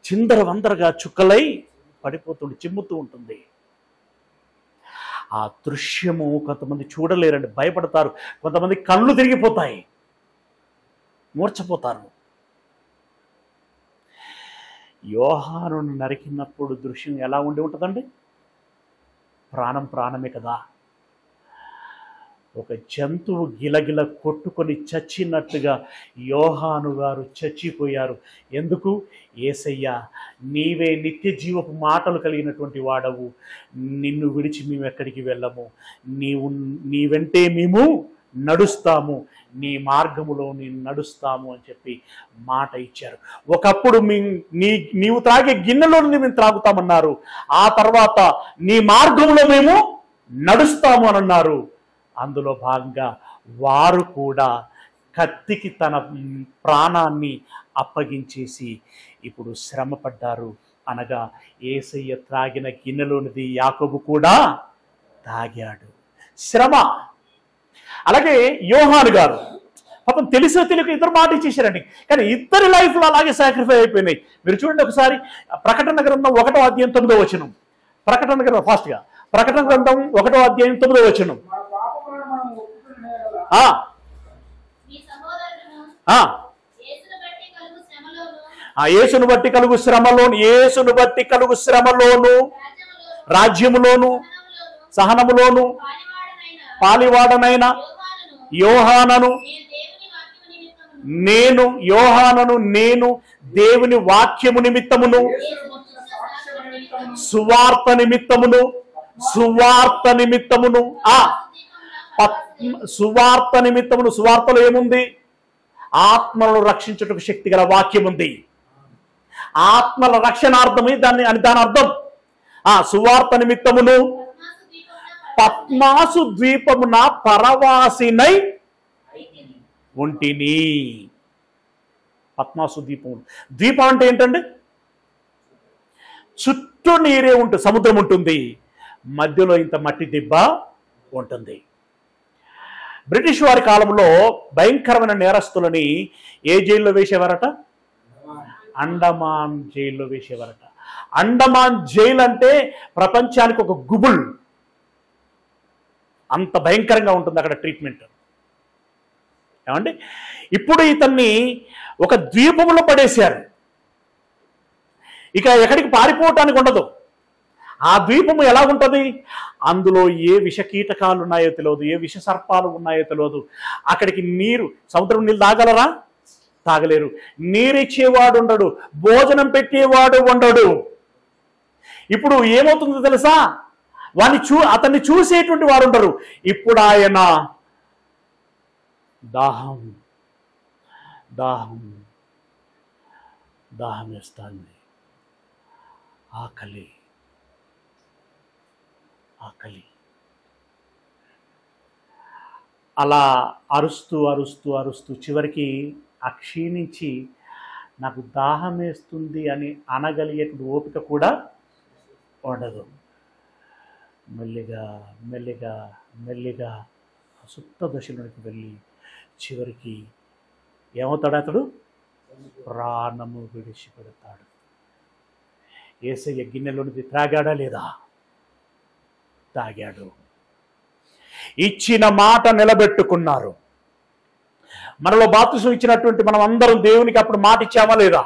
చిందరవందరగా చుక్కలై పడిపోతుంది, చిమ్ముతూ ఉంటుంది. ఆ దృశ్యము కొంతమంది చూడలేరండి, భయపడతారు. కొంతమంది కళ్ళు తిరిగిపోతాయి, మూర్ఛపోతారు. యోహానును నరికినప్పుడు దృశ్యం ఎలా ఉండి ఉంటుందండి? ప్రాణమే కదా. ఒక జంతువు గిలగిల కొట్టుకొని చచ్చినట్టుగా యోహాను గారు చచ్చిపోయారు. ఎందుకు? యేసయ్యా, నీవే నిత్య జీవపు మాటలు కలిగినటువంటి వాడవు, నిన్ను విడిచి మేము ఎక్కడికి వెళ్ళము, నీ వెంటే మేము నడుస్తాము, నీ మార్గములో నేను నడుస్తాము అని చెప్పి మాట ఇచ్చారు. ఒకప్పుడు నీవు త్రాగే గిన్నెలో మేము త్రాగుతామన్నారు, ఆ తర్వాత నీ మార్గంలో మేము నడుస్తాము అని అన్నారు. అందులో భాగంగా వారు కూడా కత్తికి తన ప్రాణాన్ని అప్పగించేసి ఇప్పుడు శ్రమ పడ్డారు. అనగా యేసయ్య త్రాగిన గిన్నెలోనిది యాకోబు కూడా తాగాడు. శ్రమ. అలాగే యోహాను గారు పాపం తెలిసో తెలియక ఇద్దరు మాట ఇచ్చేసారండి, కానీ ఇద్దరి లైఫ్లో అలాగే సాక్రిఫై అయిపోయినాయి. మీరు చూడండి ఒకసారి ప్రకటన గ్రంథం 1వ అధ్యాయం 9వ వచనం. ప్రకటన గ్రంథం ఫాస్ట్గా ప్రకటన గ్రంథం 1వ అధ్యాయం 9వ వచనం. యేసును బట్టి కలుగు శ్రమలోను రాజ్యములోను సహనములోను పాలివాడనైన యోహానను నేను దేవుని వాక్యము నిమిత్తమును సువార్త నిమిత్తమును సువార్తలో ఏముంది? ఆత్మలను రక్షించుటకు శక్తి గల వాక్యం ఉంది. ఆత్మల రక్షణార్థమే దాని అర్థం. సువార్త నిమిత్తమును పద్మాసు ద్వీపమున పరవాసినై ఉంటిని. పద్మాసు ద్వీపం అంటే ఏంటండి? చుట్టూ నీరే ఉంటుంది, సముద్రం ఉంటుంది, మధ్యలో ఇంత మట్టి దిబ్బ ఉంటుంది. బ్రిటిష్ వారి కాలంలో భయంకరమైన నేరస్తులని ఏ జైల్లో వేసేవారట? అండమాన్ జైల్లో వేసేవారట. అండమాన్ జైలు అంటే ప్రపంచానికి ఒక గుబుల్, అంత భయంకరంగా ఉంటుంది అక్కడ ట్రీట్మెంట్. ఏమండి, ఇప్పుడు ఇతన్ని ఒక ద్వీపంలో పడేశారు. ఇక ఎక్కడికి పారిపోవటానికి ఉండదు. ఆ ద్వీపము ఎలా ఉంటుంది? అందులో ఏ విష కీటకాలు ఉన్నాయో తెలియదు, ఏ విష సర్పాలు ఉన్నాయో తెలియదు. అక్కడికి సముద్రం నీళ్ళు తాగలరా? తాగలేరు. నీరిచ్చేవాడు ఉండడు, భోజనం పెట్టేవాడు ఉండడు. ఇప్పుడు ఏమవుతుందో తెలుసా? అతన్ని చూసేటువంటి వారు ఉండరు. ఇప్పుడు ఆయన దాహం వేస్తుంది, ఆకలి. అలా అరుస్తూ అరుస్తూ అరుస్తూ చివరికి ఆ క్షీణించి నాకు దాహం వేస్తుంది అని అనగలిగేటువంటి ఓపిక కూడా ఉండదు. మెల్లిగా మెల్లిగా మెల్లిగా సుప్త దశలోనికి వెళ్ళి చివరికి ఏమవుతాడు అతడు? ప్రాణము విడిచిపెడతాడు. యేసయ్య గిన్నెలోనిది త్రాగాడా లేదా? తాగాడు. ఇచ్చిన మాట నిలబెట్టుకున్నారు. మనలో బాప్తిసం ఇచ్చినటువంటి మనం అందరం దేవునికి అప్పుడు మాట ఇచ్చామా లేదా?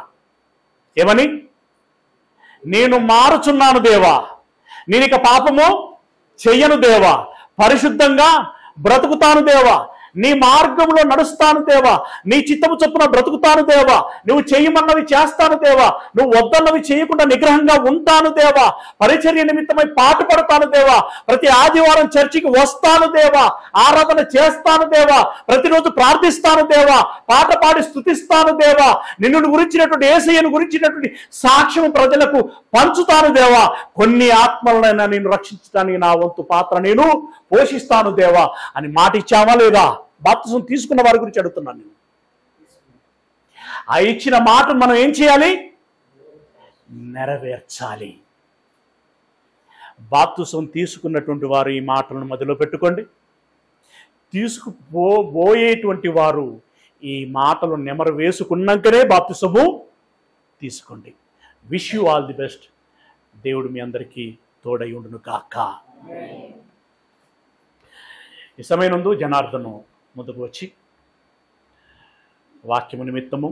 ఏమని? నేను మారుచున్నాను దేవా, నేను ఇక పాపము చెయ్యను దేవా, పరిశుద్ధంగా బ్రతుకుతాను దేవా, నీ మార్గంలో నడుస్తాను దేవా, నీ చిత్తము చొప్పున బ్రతుకుతాను దేవా, నువ్వు చేయమన్నవి చేస్తాను దేవా, నువ్వు వద్దన్నవి చేయకుండా నిగ్రహంగా ఉంటాను దేవా, పరిచర్య నిమిత్తమై పాటుపడతాను దేవా, ప్రతి ఆదివారం చర్చికి వస్తాను దేవా, ఆరాధన చేస్తాను దేవా, ప్రతిరోజు ప్రార్థిస్తాను దేవా, పాట పాడి స్తుతిస్తాను దేవా, నిన్ను గురించినటువంటి యేసయ్యను గురించినటువంటి సాక్ష్యం ప్రజలకు పంచుతాను దేవా, కొన్ని ఆత్మలనైనా నేను రక్షించడానికి నా వంతు పాత్ర నేను పోషిస్తాను దేవా అని మాట ఇచ్చామా లేదా? బాప్తిసం తీసుకున్న వారి గురించి అడుగుతున్నాను నేను. ఆ ఇచ్చిన మాటను మనం ఏం చేయాలి? నెరవేర్చాలి. బాప్తిసం తీసుకున్నటువంటి వారు ఈ మాటలను మధ్యలో పెట్టుకోండి. తీసుకుపోయేటువంటి వారు ఈ మాటలు నెమరు వేసుకున్నాకనే బాప్తిసము తీసుకోండి. Wish you all the best. దేవుడు మీ అందరికీ తోడై ఉండును కాక. ఈ సమయం జనార్దను ముందుకు వచ్చి వాక్యము నిమిత్తము